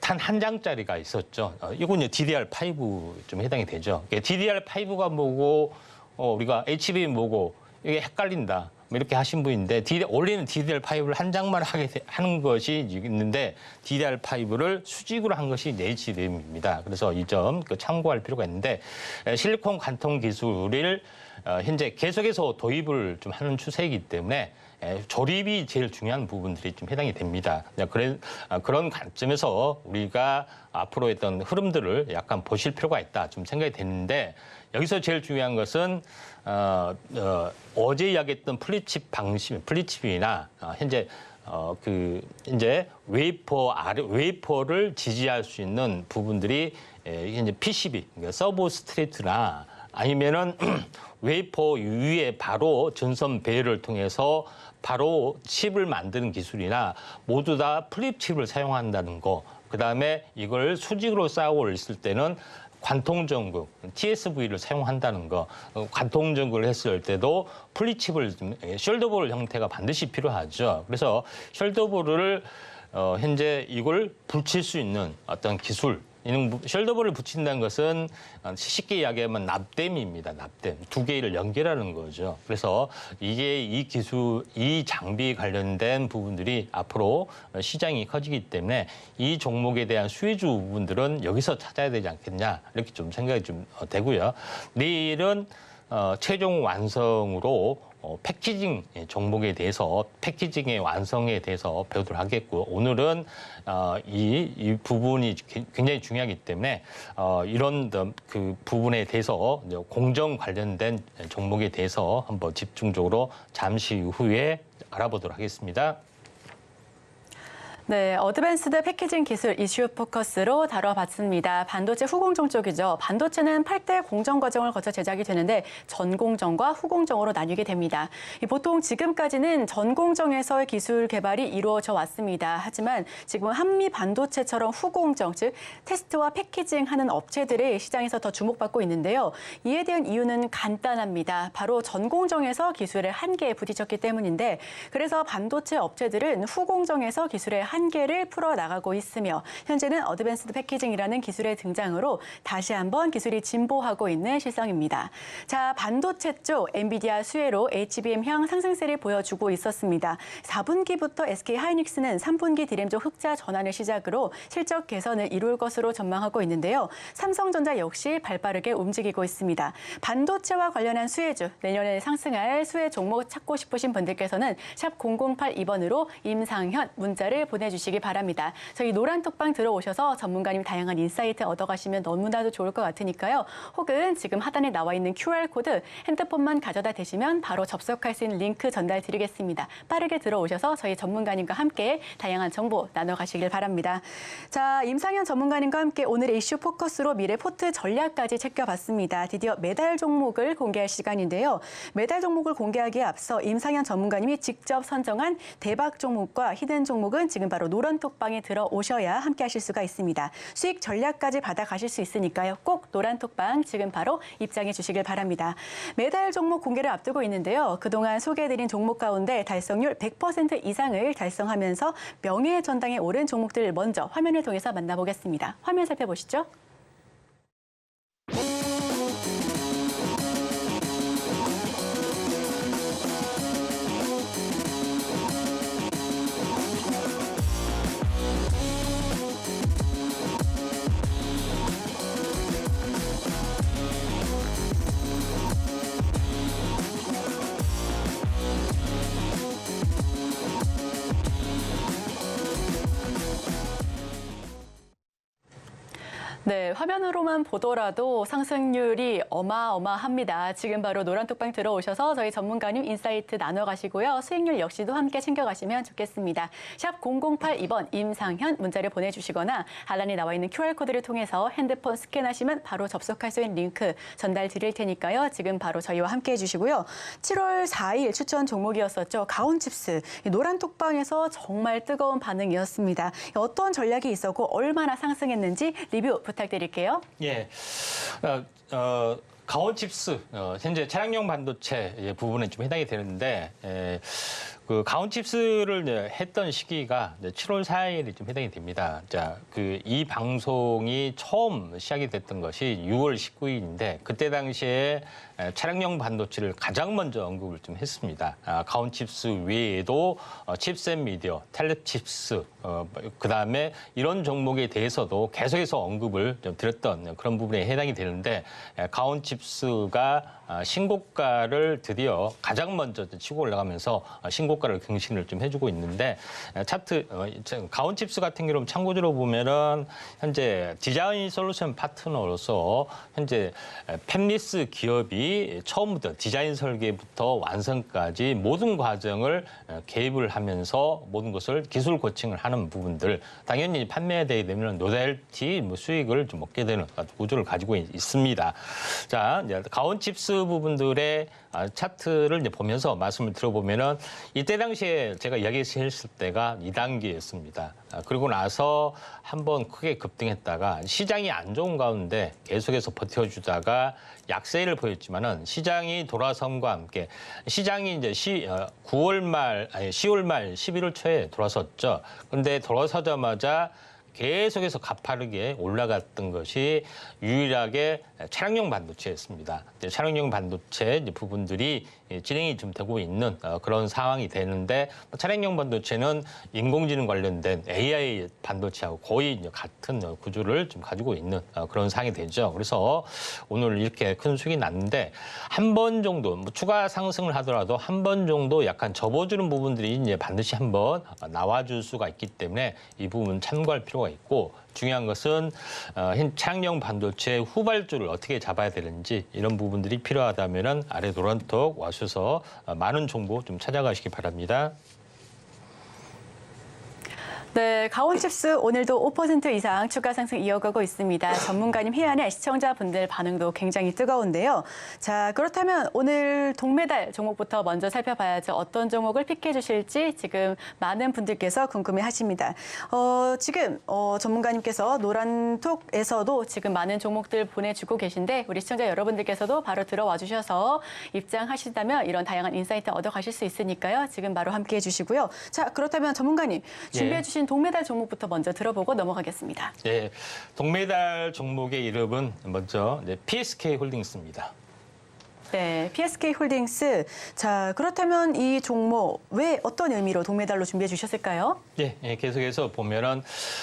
단 한 장짜리가 있었죠. 이건 이제 DDR5 좀 해당이 되죠. DDR5가 뭐고 우리가 HBM 뭐고 이게 헷갈린다. 이렇게 하신 분인데 원래는 DDR5를 한 장만 하는 것이 있는데 DDR5를 수직으로 한 것이 HBM입니다. 그래서 이 점 참고할 필요가 있는데 실리콘 관통 기술을 현재 계속해서 도입을 좀 하는 추세이기 때문에 조립이 제일 중요한 부분들이 좀 해당이 됩니다. 그런 관점에서 우리가 앞으로 했던 흐름들을 약간 보실 필요가 있다 좀 생각이 되는데 여기서 제일 중요한 것은 어제 이야기했던 플리칩이나 현재 이제 웨이퍼를 지지할 수 있는 부분들이 현재 PCB, 그러니까 서브스트레이트나 아니면은 웨이퍼 위에 바로 전선 배열을 통해서 바로 칩을 만드는 기술이나 모두 다 플립칩을 사용한다는 거. 그다음에 이걸 수직으로 쌓아 있을 때는 관통전구, TSV를 사용한다는 거. 관통전구를 했을 때도 플립칩을 숄더볼 형태가 반드시 필요하죠. 그래서 숄더볼을 현재 이걸 붙일 수 있는 어떤 기술, 숄더볼을 붙인다는 것은 쉽게 이야기하면 납땜입니다. 납땜. 두 개를 연결하는 거죠. 그래서 이게 이 기술, 이 장비 관련된 부분들이 앞으로 시장이 커지기 때문에 이 종목에 대한 수혜주 부분들은 여기서 찾아야 되지 않겠냐 이렇게 좀 생각이 좀 되고요. 내일은 최종 완성으로 패키징 종목에 대해서 패키징의 완성에 대해서 배우도록 하겠고 오늘은 이 부분이 굉장히 중요하기 때문에 이런 그 부분에 대해서 공정 관련된 종목에 대해서 한번 집중적으로 잠시 후에 알아보도록 하겠습니다. 네, 어드밴스드 패키징 기술 이슈 포커스로 다뤄봤습니다. 반도체 후공정 쪽이죠. 반도체는 8대 공정 과정을 거쳐 제작이 되는데 전공정과 후공정으로 나뉘게 됩니다. 보통 지금까지는 전공정에서의 기술 개발이 이루어져 왔습니다. 하지만 지금은 한미 반도체처럼 후공정, 즉 테스트와 패키징하는 업체들이 시장에서 더 주목받고 있는데요. 이에 대한 이유는 간단합니다. 바로 전공정에서 기술의 한계에 부딪혔기 때문인데 그래서 반도체 업체들은 후공정에서 기술의 한계를 풀어나가고 있으며 현재는 어드밴스드 패키징이라는 기술의 등장으로 다시 한번 기술이 진보하고 있는 실상입니다. 자, 반도체 쪽 엔비디아 수혜로 HBM형 상승세를 보여주고 있었습니다. 4분기부터 SK하이닉스는 3분기 디램 쪽 흑자 전환을 시작으로 실적 개선을 이룰 것으로 전망하고 있는데요. 삼성전자 역시 발빠르게 움직이고 있습니다. 반도체와 관련한 수혜주, 내년에 상승할 수혜 종목 찾고 싶으신 분들께서는 샵 0082번으로 임상현 문자를 보내주시기 바랍니다. 저희 노란톡방 들어오셔서 전문가님 다양한 인사이트 얻어가시면 너무나도 좋을 것 같으니까요. 혹은 지금 하단에 나와 있는 QR코드 핸드폰만 가져다 대시면 바로 접속할 수 있는 링크 전달 드리겠습니다. 빠르게 들어오셔서 저희 전문가님과 함께 다양한 정보 나눠가시길 바랍니다. 자, 임상현 전문가님과 함께 오늘의 이슈 포커스로 미래 포트 전략까지 챙겨봤습니다. 드디어 매달 종목을 공개할 시간인데요. 매달 종목을 공개하기에 앞서 임상현 전문가님이 직접 선정한 대박 종목과 히든 종목은 지금 바로 바로 노란톡방에 들어오셔야 함께 하실 수가 있습니다. 수익 전략까지 받아가실 수 있으니까요. 꼭 노란톡방 지금 바로 입장해 주시길 바랍니다. 매달 종목 공개를 앞두고 있는데요. 그동안 소개해드린 종목 가운데 달성률 100% 이상을 달성하면서 명예의 전당에 오른 종목들 먼저 화면을 통해서 만나보겠습니다. 화면 살펴보시죠. 네, 화면으로만 보더라도 상승률이 어마어마합니다. 지금 바로 노란톡방 들어오셔서 저희 전문가님 인사이트 나눠가시고요. 수익률 역시도 함께 챙겨가시면 좋겠습니다. 샵 0082번 임상현 문자를 보내주시거나 하단에 나와 있는 QR코드를 통해서 핸드폰 스캔하시면 바로 접속할 수 있는 링크 전달 드릴 테니까요. 지금 바로 저희와 함께 해주시고요. 7월 4일 추천 종목이었었죠. 가온칩스. 노란톡방에서 정말 뜨거운 반응이었습니다. 어떤 전략이 있었고 얼마나 상승했는지 리뷰 부탁드릴게요. 예. 가온칩스 현재 차량용 반도체 부분에 좀 해당이 되는데 그 가온칩스를 했던 시기가 7월 4일이 좀 해당이 됩니다. 자, 이 방송이 처음 시작이 됐던 것이 6월 19일인데 그때 당시에 차량용 반도체를 가장 먼저 언급을 좀 했습니다. 가온칩스 외에도 칩셋 미디어, 텔레칩스, 그다음에 이런 종목에 대해서도 계속해서 언급을 좀 드렸던 그런 부분에 해당이 되는데 가온칩스가 신고가를 드디어 가장 먼저 치고 올라가면서 신고가를 경신을 좀 해주고 있는데 차트 가온칩스 같은 경우는 참고적으로 보면은 현재 디자인 솔루션 파트너로서 현재 팹리스 기업이 처음부터 디자인 설계부터 완성까지 모든 과정을 개입을 하면서 모든 것을 기술 코칭을 하는 부분들 당연히 판매에 되게 되면 로열티 수익을 좀 얻게 되는 구조를 가지고 있습니다. 자, 이제 가온칩스 부분들의 차트를 이제 보면서 말씀을 들어보면은 이때 당시에 제가 이야기했을 때가 2단계였습니다. 그리고 나서 한번 크게 급등했다가 시장이 안 좋은 가운데 계속해서 버텨주다가 약세를 보였지만은 시장이 돌아섬과 함께 시장이 이제 10월 말 11월 초에 돌아섰죠. 근데 돌아서자마자 계속해서 가파르게 올라갔던 것이 유일하게 차량용 반도체였습니다. 차량용 반도체 부분들이 진행이 좀 되고 있는 그런 상황이 되는데 차량용 반도체는 인공지능 관련된 AI 반도체하고 거의 같은 구조를 좀 가지고 있는 그런 상황이 되죠. 그래서 오늘 이렇게 큰 수익이 났는데 한 번 정도 추가 상승을 하더라도 한 번 정도 약간 접어주는 부분들이 이제 반드시 한번 나와줄 수가 있기 때문에 이 부분 참고할 필요가 있고 중요한 것은 차량용 반도체 후발주를 어떻게 잡아야 되는지 이런 부분들이 필요하다면 아래 노란톡 와셔서 많은 정보 좀 찾아가시기 바랍니다. 네, 가온칩스 오늘도 5% 이상 추가 상승 이어가고 있습니다. 전문가님 회안에 시청자분들 반응도 굉장히 뜨거운데요. 자, 그렇다면 오늘 동메달 종목부터 먼저 살펴봐야죠. 어떤 종목을 픽해 주실지 지금 많은 분들께서 궁금해하십니다. 지금 전문가님께서 노란톡에서도 지금 많은 종목들 보내주고 계신데 우리 시청자 여러분들께서도 바로 들어와 주셔서 입장하신다면 이런 다양한 인사이트 얻어가실 수 있으니까요. 지금 바로 함께해 주시고요. 자, 그렇다면 전문가님 준비해 주신 동메달 종목부터 먼저 들어보고 넘어가겠습니다. 네, 동메달 종목의 이름은 먼저 PSK 홀딩스입니다. 네, PSK 홀딩스. 자, 그렇다면 이 종목 왜 어떤 의미로 동메달로 준비해 주셨을까요? 예, 계속해서 보면은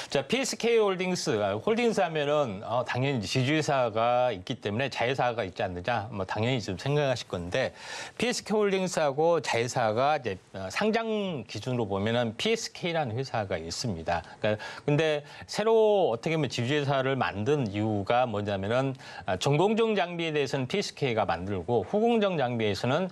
자 PSK 홀딩스 하면은 당연히 지주회사가 있기 때문에 자회사가 있지 않느냐 뭐 당연히 좀 생각하실 건데 PSK 홀딩스하고 자회사가 이제 상장 기준으로 보면은 PSK라는 회사가 있습니다. 그러니까 근데 새로 어떻게 보면 지주회사를 만든 이유가 뭐냐면은 전공정 장비에 대해서는 PSK가 만들고 되고 후공정 장비에서는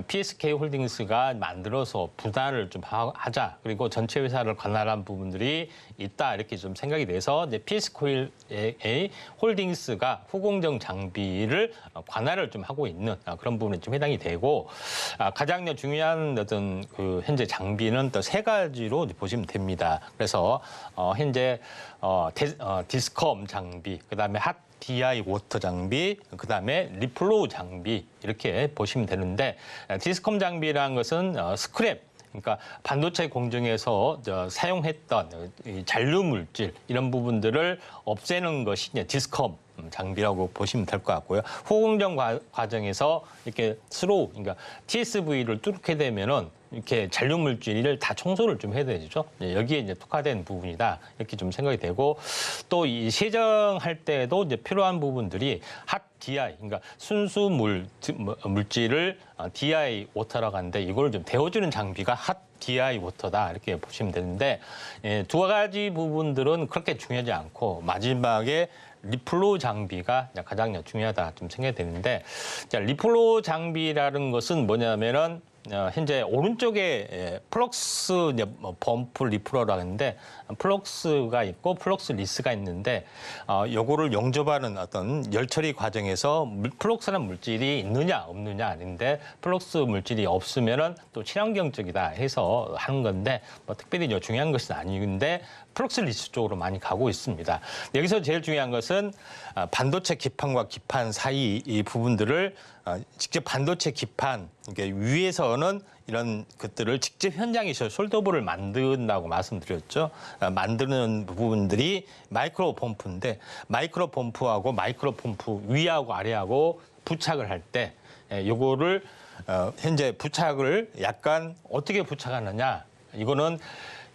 PSK 홀딩스가 만들어서 분할을 좀 하자. 그리고 전체 회사를 관할한 부분들이 있다. 이렇게 좀 생각이 돼서 이제 PSK 홀딩스가 후공정 장비를 관할을 좀 하고 있는 그런 부분에 좀 해당이 되고 가장 중요한 어떤 그 현재 장비는 또 세 가지로 보시면 됩니다. 그래서 현재 디스컴 장비, 그다음에 핫 DI 워터 장비, 그다음에 리플로우 장비 이렇게 보시면 되는데 디스컴 장비라는 것은 스크랩, 그러니까 반도체 공정에서 사용했던 잔류 물질 이런 부분들을 없애는 것이 이제 디스컴 장비라고 보시면 될 것 같고요. 후공정 과정에서 이렇게 스로우, 그러니까 TSV를 뚫게 되면은 이렇게 잔류 물질을 다 청소를 좀 해야 되죠. 여기에 이제 특화된 부분이다 이렇게 좀 생각이 되고 또 이 세정할 때도 이제 필요한 부분들이 핫 DI, 그러니까 순수 물질을 DI 워터라고 하는데 이걸 좀 데워주는 장비가 핫 DI 워터다 이렇게 보시면 되는데 두 가지 부분들은 그렇게 중요하지 않고 마지막에 리플로우 장비가 가장 중요하다 좀 생각이 되는데 리플로우 장비라는 것은 뭐냐면은 현재 오른쪽에 플럭스 범프 리플러라고 하는데 플럭스가 있고 플럭스 리스가 있는데 요거를 용접하는 어떤 열 처리 과정에서 플럭스라는 물질이 있느냐 없느냐 아닌데 플럭스 물질이 없으면은 또 친환경적이다 해서 하는 건데 뭐 특별히 중요한 것은 아닌데 플럭스 리스 쪽으로 많이 가고 있습니다. 여기서 제일 중요한 것은 반도체 기판과 기판 사이 이 부분들을 직접 반도체 기판, 그러니까 위에서는 이런 것들을 직접 현장에서 솔더볼을 만든다고 말씀드렸죠. 만드는 부분들이 마이크로 펌프인데 마이크로 펌프하고 마이크로 펌프 위하고 아래하고 부착을 할 때 요거를 현재 부착을 약간 어떻게 부착하느냐 이거는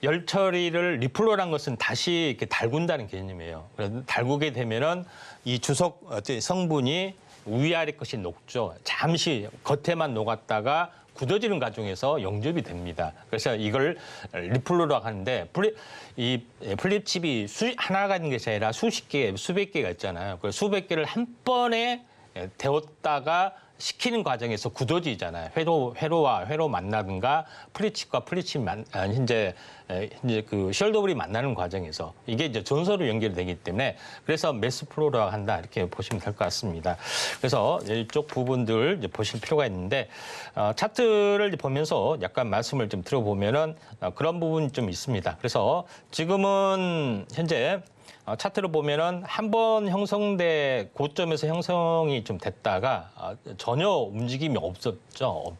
열 처리를 리플러란 것은 다시 이렇게 달군다는 개념이에요. 그래서 달구게 되면은 이 주석 성분이 위아래 것이 녹죠. 잠시 겉에만 녹았다가 굳어지는 과정에서 용접이 됩니다. 그래서 이걸 리플러라고 하는데 이 플립칩이 하나가 있는 것이 아니라 수십 개, 수백 개가 있잖아요. 그 수백 개를 한 번에 데웠다가 식히는 과정에서 굳어지잖아요. 회로와 회로 만나든가 플립칩과 플립칩 현재 그 숄더블이 만나는 과정에서 이게 이제 전서로 연결되기 때문에 그래서 매스 플로우라고 한다 이렇게 보시면 될 것 같습니다. 그래서 이쪽 부분들 이제 보실 필요가 있는데 차트를 보면서 약간 말씀을 좀 들어보면은 그런 부분이 좀 있습니다. 그래서 지금은 현재 차트를 보면은 한 번 형성돼 고점에서 형성이 좀 됐다가 전혀 움직임이 없었죠.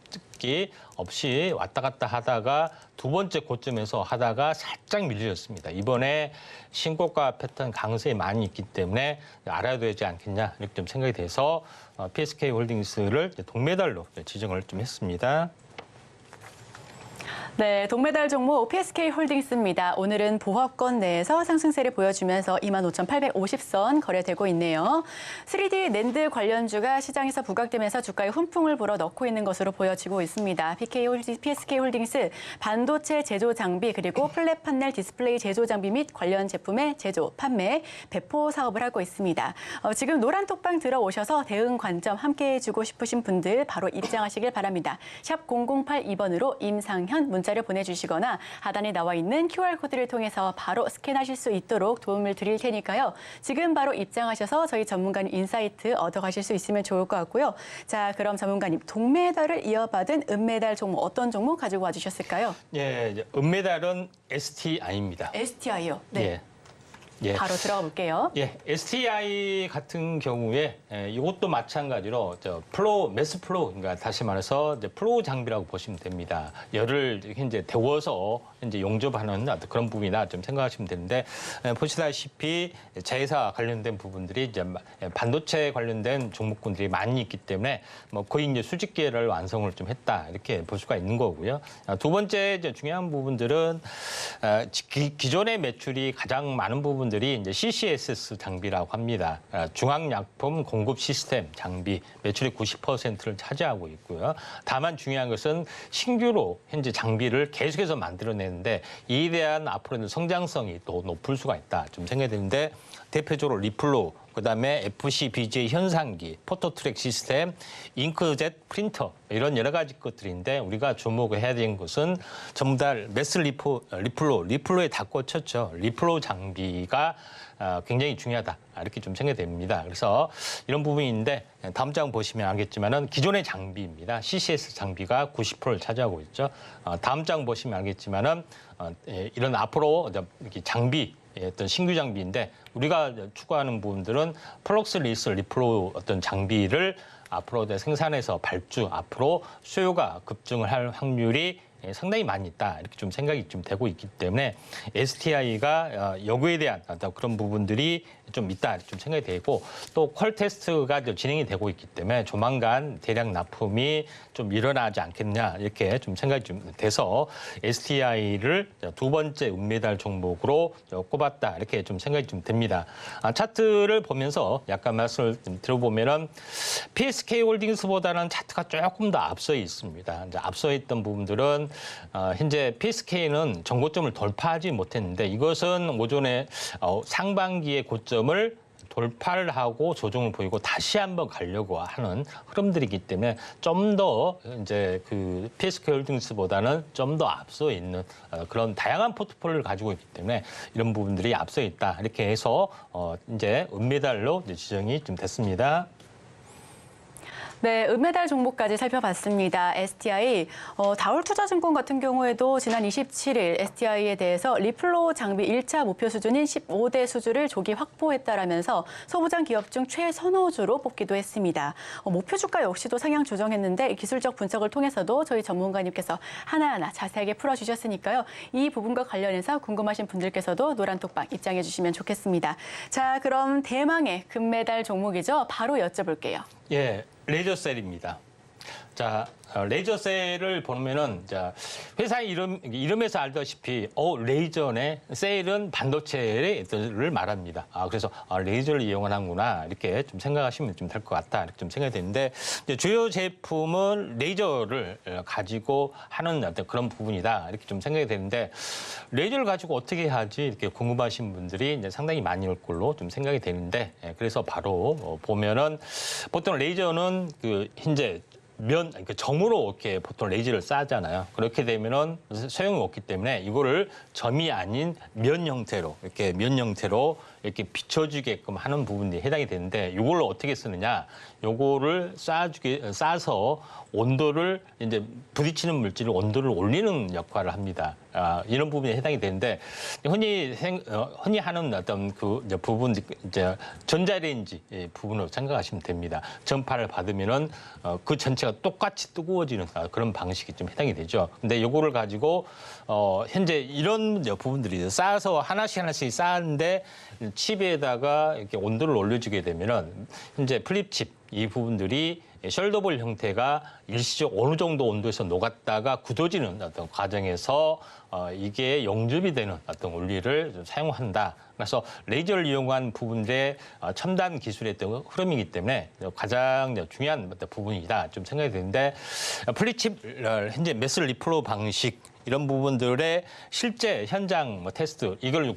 없이 왔다 갔다 하다가 두 번째 고점에서 하다가 살짝 밀려졌습니다. 이번에 신고가 패턴 강세에 많이 있기 때문에 알아야 되지 않겠냐 이렇게 좀 생각이 돼서 PSK 홀딩스를 동메달로 지정을 좀 했습니다. 네, 동메달 종목 PSK 홀딩스입니다. 오늘은 보합권 내에서 상승세를 보여주면서 25,850선 거래되고 있네요. 3D 낸드 관련주가 시장에서 부각되면서 주가에 훈풍을 불어넣고 있는 것으로 보여지고 있습니다. PSK 홀딩스 반도체 제조 장비 그리고 플랫 판넬 디스플레이 제조 장비 및 관련 제품의 제조, 판매, 배포 사업을 하고 있습니다. 지금 노란 톡방 들어오셔서 대응 관점 함께해 주고 싶으신 분들 바로 입장하시길 바랍니다. 샵 0082번으로 임상현 문자를 보내주시거나 하단에 나와 있는 QR코드를 통해서 바로 스캔하실 수 있도록 도움을 드릴 테니까요. 지금 바로 입장하셔서 저희 전문가님 인사이트 얻어가실 수 있으면 좋을 것 같고요. 자, 그럼 전문가님 동메달을 이어받은 은메달 종목 어떤 종목 가지고 와주셨을까요? 예, 은메달은 STI입니다. STI요. 네. 예. 예. 바로 들어가 볼게요. 예, STI 같은 경우에 이것도 마찬가지로 매스 플로우, 그러니까 다시 말해서 이제 플로우 장비라고 보시면 됩니다. 열을 이제 데워서 이제 용접하는 그런 부분이나 좀 생각하시면 되는데 보시다시피 자회사 관련된 부분들이 이제 반도체 관련된 종목군들이 많이 있기 때문에 뭐 거의 이제 수직 계를 완성을 좀 했다 이렇게 볼 수가 있는 거고요. 두 번째 이제 중요한 부분들은 기존의 매출이 가장 많은 부분들이 이제 CCSS 장비라고 합니다. 중앙약품 공급 시스템 장비 매출의 90%를 차지하고 있고요. 다만 중요한 것은 신규로 현재 장비를 계속해서 만들어내는데 이에 대한 앞으로는 성장성이 또 높을 수가 있다 좀 생각이 되는데 대표적으로 리플로, 그다음에 FCBJ 현상기, 포토트랙 시스템, 잉크젯 프린터 이런 여러 가지 것들인데 우리가 주목을 해야 되는 것은 전부 다 매스 리플로에 다 꽂혔죠. 리플로 장비가 굉장히 중요하다. 이렇게 좀 생각이 됩니다. 그래서 이런 부분인데 다음 장 보시면 알겠지만은 기존의 장비입니다. CCS 장비가 90%를 차지하고 있죠. 다음 장 보시면 알겠지만은 이런 앞으로 이렇게 장비 어떤 신규 장비인데 우리가 추구하는 부분들은 플럭스리스 리플로 어떤 장비를 앞으로 생산해서 발주 앞으로 수요가 급증을 할 확률이 상당히 많이 있다 이렇게 좀 생각이 좀 되고 있기 때문에 STI가 여구에 대한 어떤 그런 부분들이 좀 있다 좀 생각이 되고 또 퀄 테스트가 진행이 되고 있기 때문에 조만간 대량 납품이 좀 일어나지 않겠냐 이렇게 좀 생각이 좀 돼서 STI를 두 번째 은메달 종목으로 꼽았다 이렇게 좀 생각이 좀 됩니다. 차트를 보면서 약간 말씀을 들어보면은 PSK 홀딩스보다는 차트가 조금 더 앞서 있습니다. 이제 앞서 있던 부분들은 현재 PSK는 전고점을 돌파하지 못했는데 이것은 오전에 상반기의 고점을 돌파를 하고 조정을 보이고 다시 한번 가려고 하는 흐름들이기 때문에 좀 더 이제 그 PSK 홀딩스보다는 좀 더 앞서 있는 그런 다양한 포트폴리오를 가지고 있기 때문에 이런 부분들이 앞서 있다 이렇게 해서 이제 은메달로 지정이 좀 됐습니다. 네, 은메달 종목까지 살펴봤습니다. STI, 다올투자증권 같은 경우에도 지난 27일 STI에 대해서 리플로 장비 1차 목표 수준인 15대 수주를 조기 확보했다라면서 소부장 기업 중 최선호주로 뽑기도 했습니다. 목표 주가 역시도 상향 조정했는데 기술적 분석을 통해서도 저희 전문가님께서 하나하나 자세하게 풀어주셨으니까요. 이 부분과 관련해서 궁금하신 분들께서도 노란톡방 입장해 주시면 좋겠습니다. 자, 그럼 대망의 금메달 종목이죠. 바로 여쭤볼게요. 예, 레저셀입니다. 자, 레저셀을 보면은 자, 회사 이름에서 알다시피 레이저네 셀은 반도체를 말합니다. 그래서 레이저를 이용하는구나 이렇게 좀 생각하시면 좀 될 것 같다 이렇게 좀 생각이 되는데 주요 제품은 레이저를 가지고 하는 어떤 그런 부분이다 이렇게 좀 생각이 되는데 레이저를 가지고 어떻게 하지 이렇게 궁금하신 분들이 이제 상당히 많이 올 걸로 좀 생각이 되는데 그래서 바로 보면은 보통 레이저는 그 현재 그러니까 점으로 이렇게 보통 레이저를 쏴잖아요. 그렇게 되면은 소용이 없기 때문에 이거를 점이 아닌 면 형태로 이렇게 비춰주게끔 하는 부분이 해당이 되는데 이걸 어떻게 쓰느냐? 요거를 쏴서 온도를 이제 부딪히는 물질을 온도를 올리는 역할을 합니다. 이런 부분에 해당이 되는데 흔히 하는 어떤 그 부분 이제 전자레인지 부분으로 생각하시면 됩니다. 전파를 받으면은 그 전체가 똑같이 뜨거워지는 그런 방식이 좀 해당이 되죠. 근데 요거를 가지고 현재 이런 부분들이 쏴서 하나씩 쌓는데 칩에다가 이렇게 온도를 올려주게 되면은 현재 플립칩 이 부분들이 셜더볼 형태가 일시적 어느 정도 온도에서 녹았다가 굳어지는 어떤 과정에서 이게 용접이 되는 어떤 원리를 좀 사용한다. 그래서 레이저를 이용한 부분들의 첨단 기술의 어떤 흐름이기 때문에 가장 중요한 부분이다 좀 생각이 드는데 플립칩 현재 매스 리플로 방식 이런 부분들의 실제 현장 테스트 이걸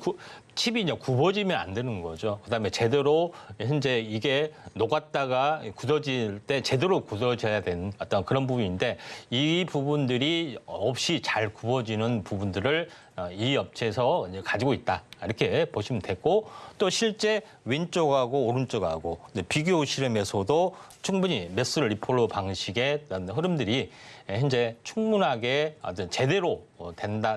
칩이 굽어지면 안 되는 거죠. 그다음에 제대로 현재 이게 녹았다가 굳어질 때 제대로 굳어져야 되는 어떤 그런 부분인데 이 부분들이 없이 잘 굽어지는 부분들을 이 업체에서 가지고 있다. 이렇게 보시면 되고 또 실제 왼쪽하고 오른쪽하고 비교 실험에서도 충분히 매스 리플로 방식의 흐름들이 현재 충분하게 제대로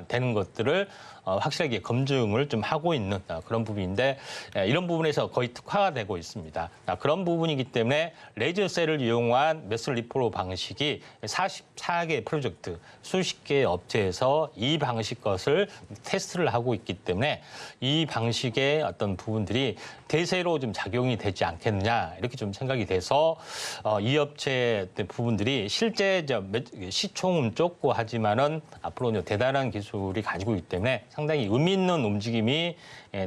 되는 것들을 확실하게 검증을 좀 하고 있는 그런 부분인데 이런 부분에서 거의 특화가 되고 있습니다. 그런 부분이기 때문에 레이저 셀을 이용한 매스 리플로 방식이 44개 프로젝트, 수십 개의 업체에서 이 방식 것을 테스트를 하고 있기 때문에 이 방식의 어떤 부분들이 대세로 좀 작용이 되지 않겠느냐 이렇게 좀 생각이 돼서 이 업체 부분들이 실제 시총은 좁고 하지만은 앞으로 대단한 기술이 가지고 있기 때문에 상당히 의미 있는 움직임이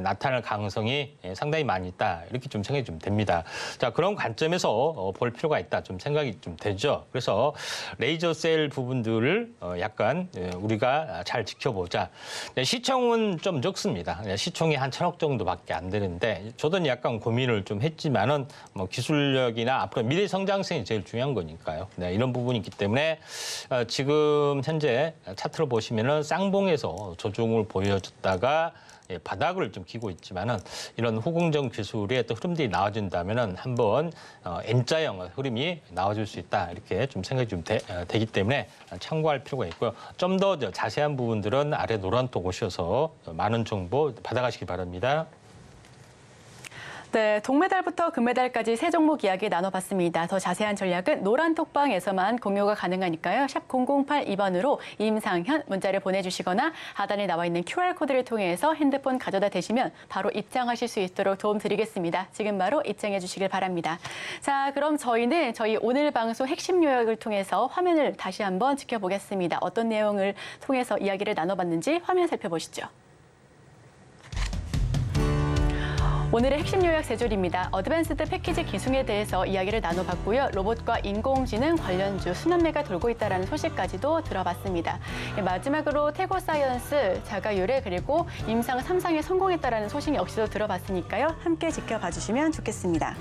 나타날 가능성이 상당히 많이 있다 이렇게 좀 생각이 좀 됩니다. 자 그런 관점에서 볼 필요가 있다 좀 생각이 좀 되죠. 그래서 레이저 셀 부분들을 약간 우리가 잘 지켜보자. 네, 시총은 좀 적습니다. 네, 시총이 한 1,000억 정도밖에 안 되는데 저도 약간 고민을 좀 했지만은 뭐 기술력이나 앞으로 미래 성장성이 제일 중요한 거니까요. 네, 이런 부분이 있기 때문에 지금 현재 차트를 보시면은 쌍봉에서 조정을 보여줬다가 바닥을 좀 기고 있지만은 이런 후공정 기술의 또 흐름들이 나와준다면은 한번 N자형 흐름이 나와줄 수 있다 이렇게 좀 생각이 좀 되기 때문에 참고할 필요가 있고요. 좀 더 자세한 부분들은 아래 노란톡 오셔서 많은 정보 받아가시기 바랍니다. 네, 동메달부터 금메달까지 세 종목 이야기 나눠봤습니다. 더 자세한 전략은 노란톡방에서만 공유가 가능하니까요. 샵 0082번으로 임상현 문자를 보내주시거나 하단에 나와 있는 QR코드를 통해서 핸드폰 가져다 대시면 바로 입장하실 수 있도록 도움드리겠습니다. 지금 바로 입장해 주시길 바랍니다. 자, 그럼 저희는 저희 오늘 방송 핵심 요약을 통해서 화면을 다시 한번 지켜보겠습니다. 어떤 내용을 통해서 이야기를 나눠봤는지 화면 살펴보시죠. 오늘의 핵심 요약 세 줄입니다. 어드밴스드 패키지 기술에 대해서 이야기를 나눠봤고요. 로봇과 인공지능 관련주 순환매가 돌고 있다는 소식까지도 들어봤습니다. 마지막으로 태고사이언스, 자가유래 그리고 임상 3상에 성공했다는 소식 역시도 들어봤으니까요. 함께 지켜봐 주시면 좋겠습니다.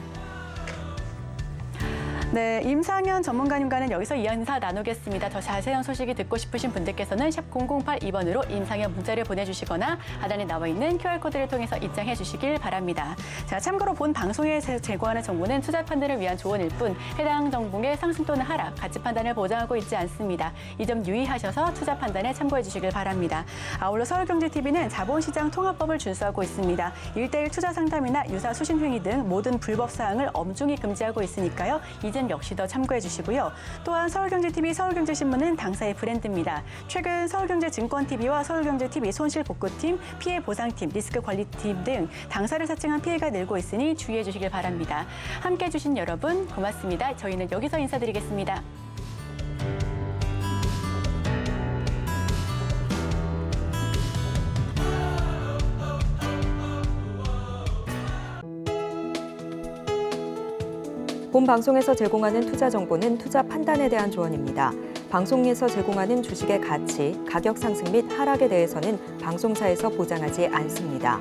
네, 임상현 전문가님과는 여기서 인사 나누겠습니다. 더 자세한 소식이 듣고 싶으신 분들께서는 샵 0082번으로 임상현 문자를 보내주시거나 하단에 나와 있는 QR코드를 통해서 입장해 주시길 바랍니다. 자, 참고로 본 방송에 제공하는 정보는 투자 판단을 위한 조언일 뿐 해당 종목의 상승 또는 하락, 가치 판단을 보장하고 있지 않습니다. 이 점 유의하셔서 투자 판단에 참고해 주시길 바랍니다. 아울러 서울경제TV는 자본시장 통합법을 준수하고 있습니다. 1:1 투자 상담이나 유사 수신행위 등 모든 불법 사항을 엄중히 금지하고 있으니까요. 이 점 역시 더 참고해 주시고요. 또한 서울경제TV, 서울경제신문은 당사의 브랜드입니다. 최근 서울경제증권TV와 서울경제TV 손실복구팀, 피해보상팀, 리스크관리팀 등 당사를 사칭한 피해가 늘고 있으니 주의해 주시길 바랍니다. 함께해 주신 여러분 고맙습니다. 저희는 여기서 인사드리겠습니다. 본 방송에서 제공하는 투자 정보는 투자 판단에 대한 조언입니다. 방송에서 제공하는 주식의 가치, 가격 상승 및 하락에 대해서는 방송사에서 보장하지 않습니다.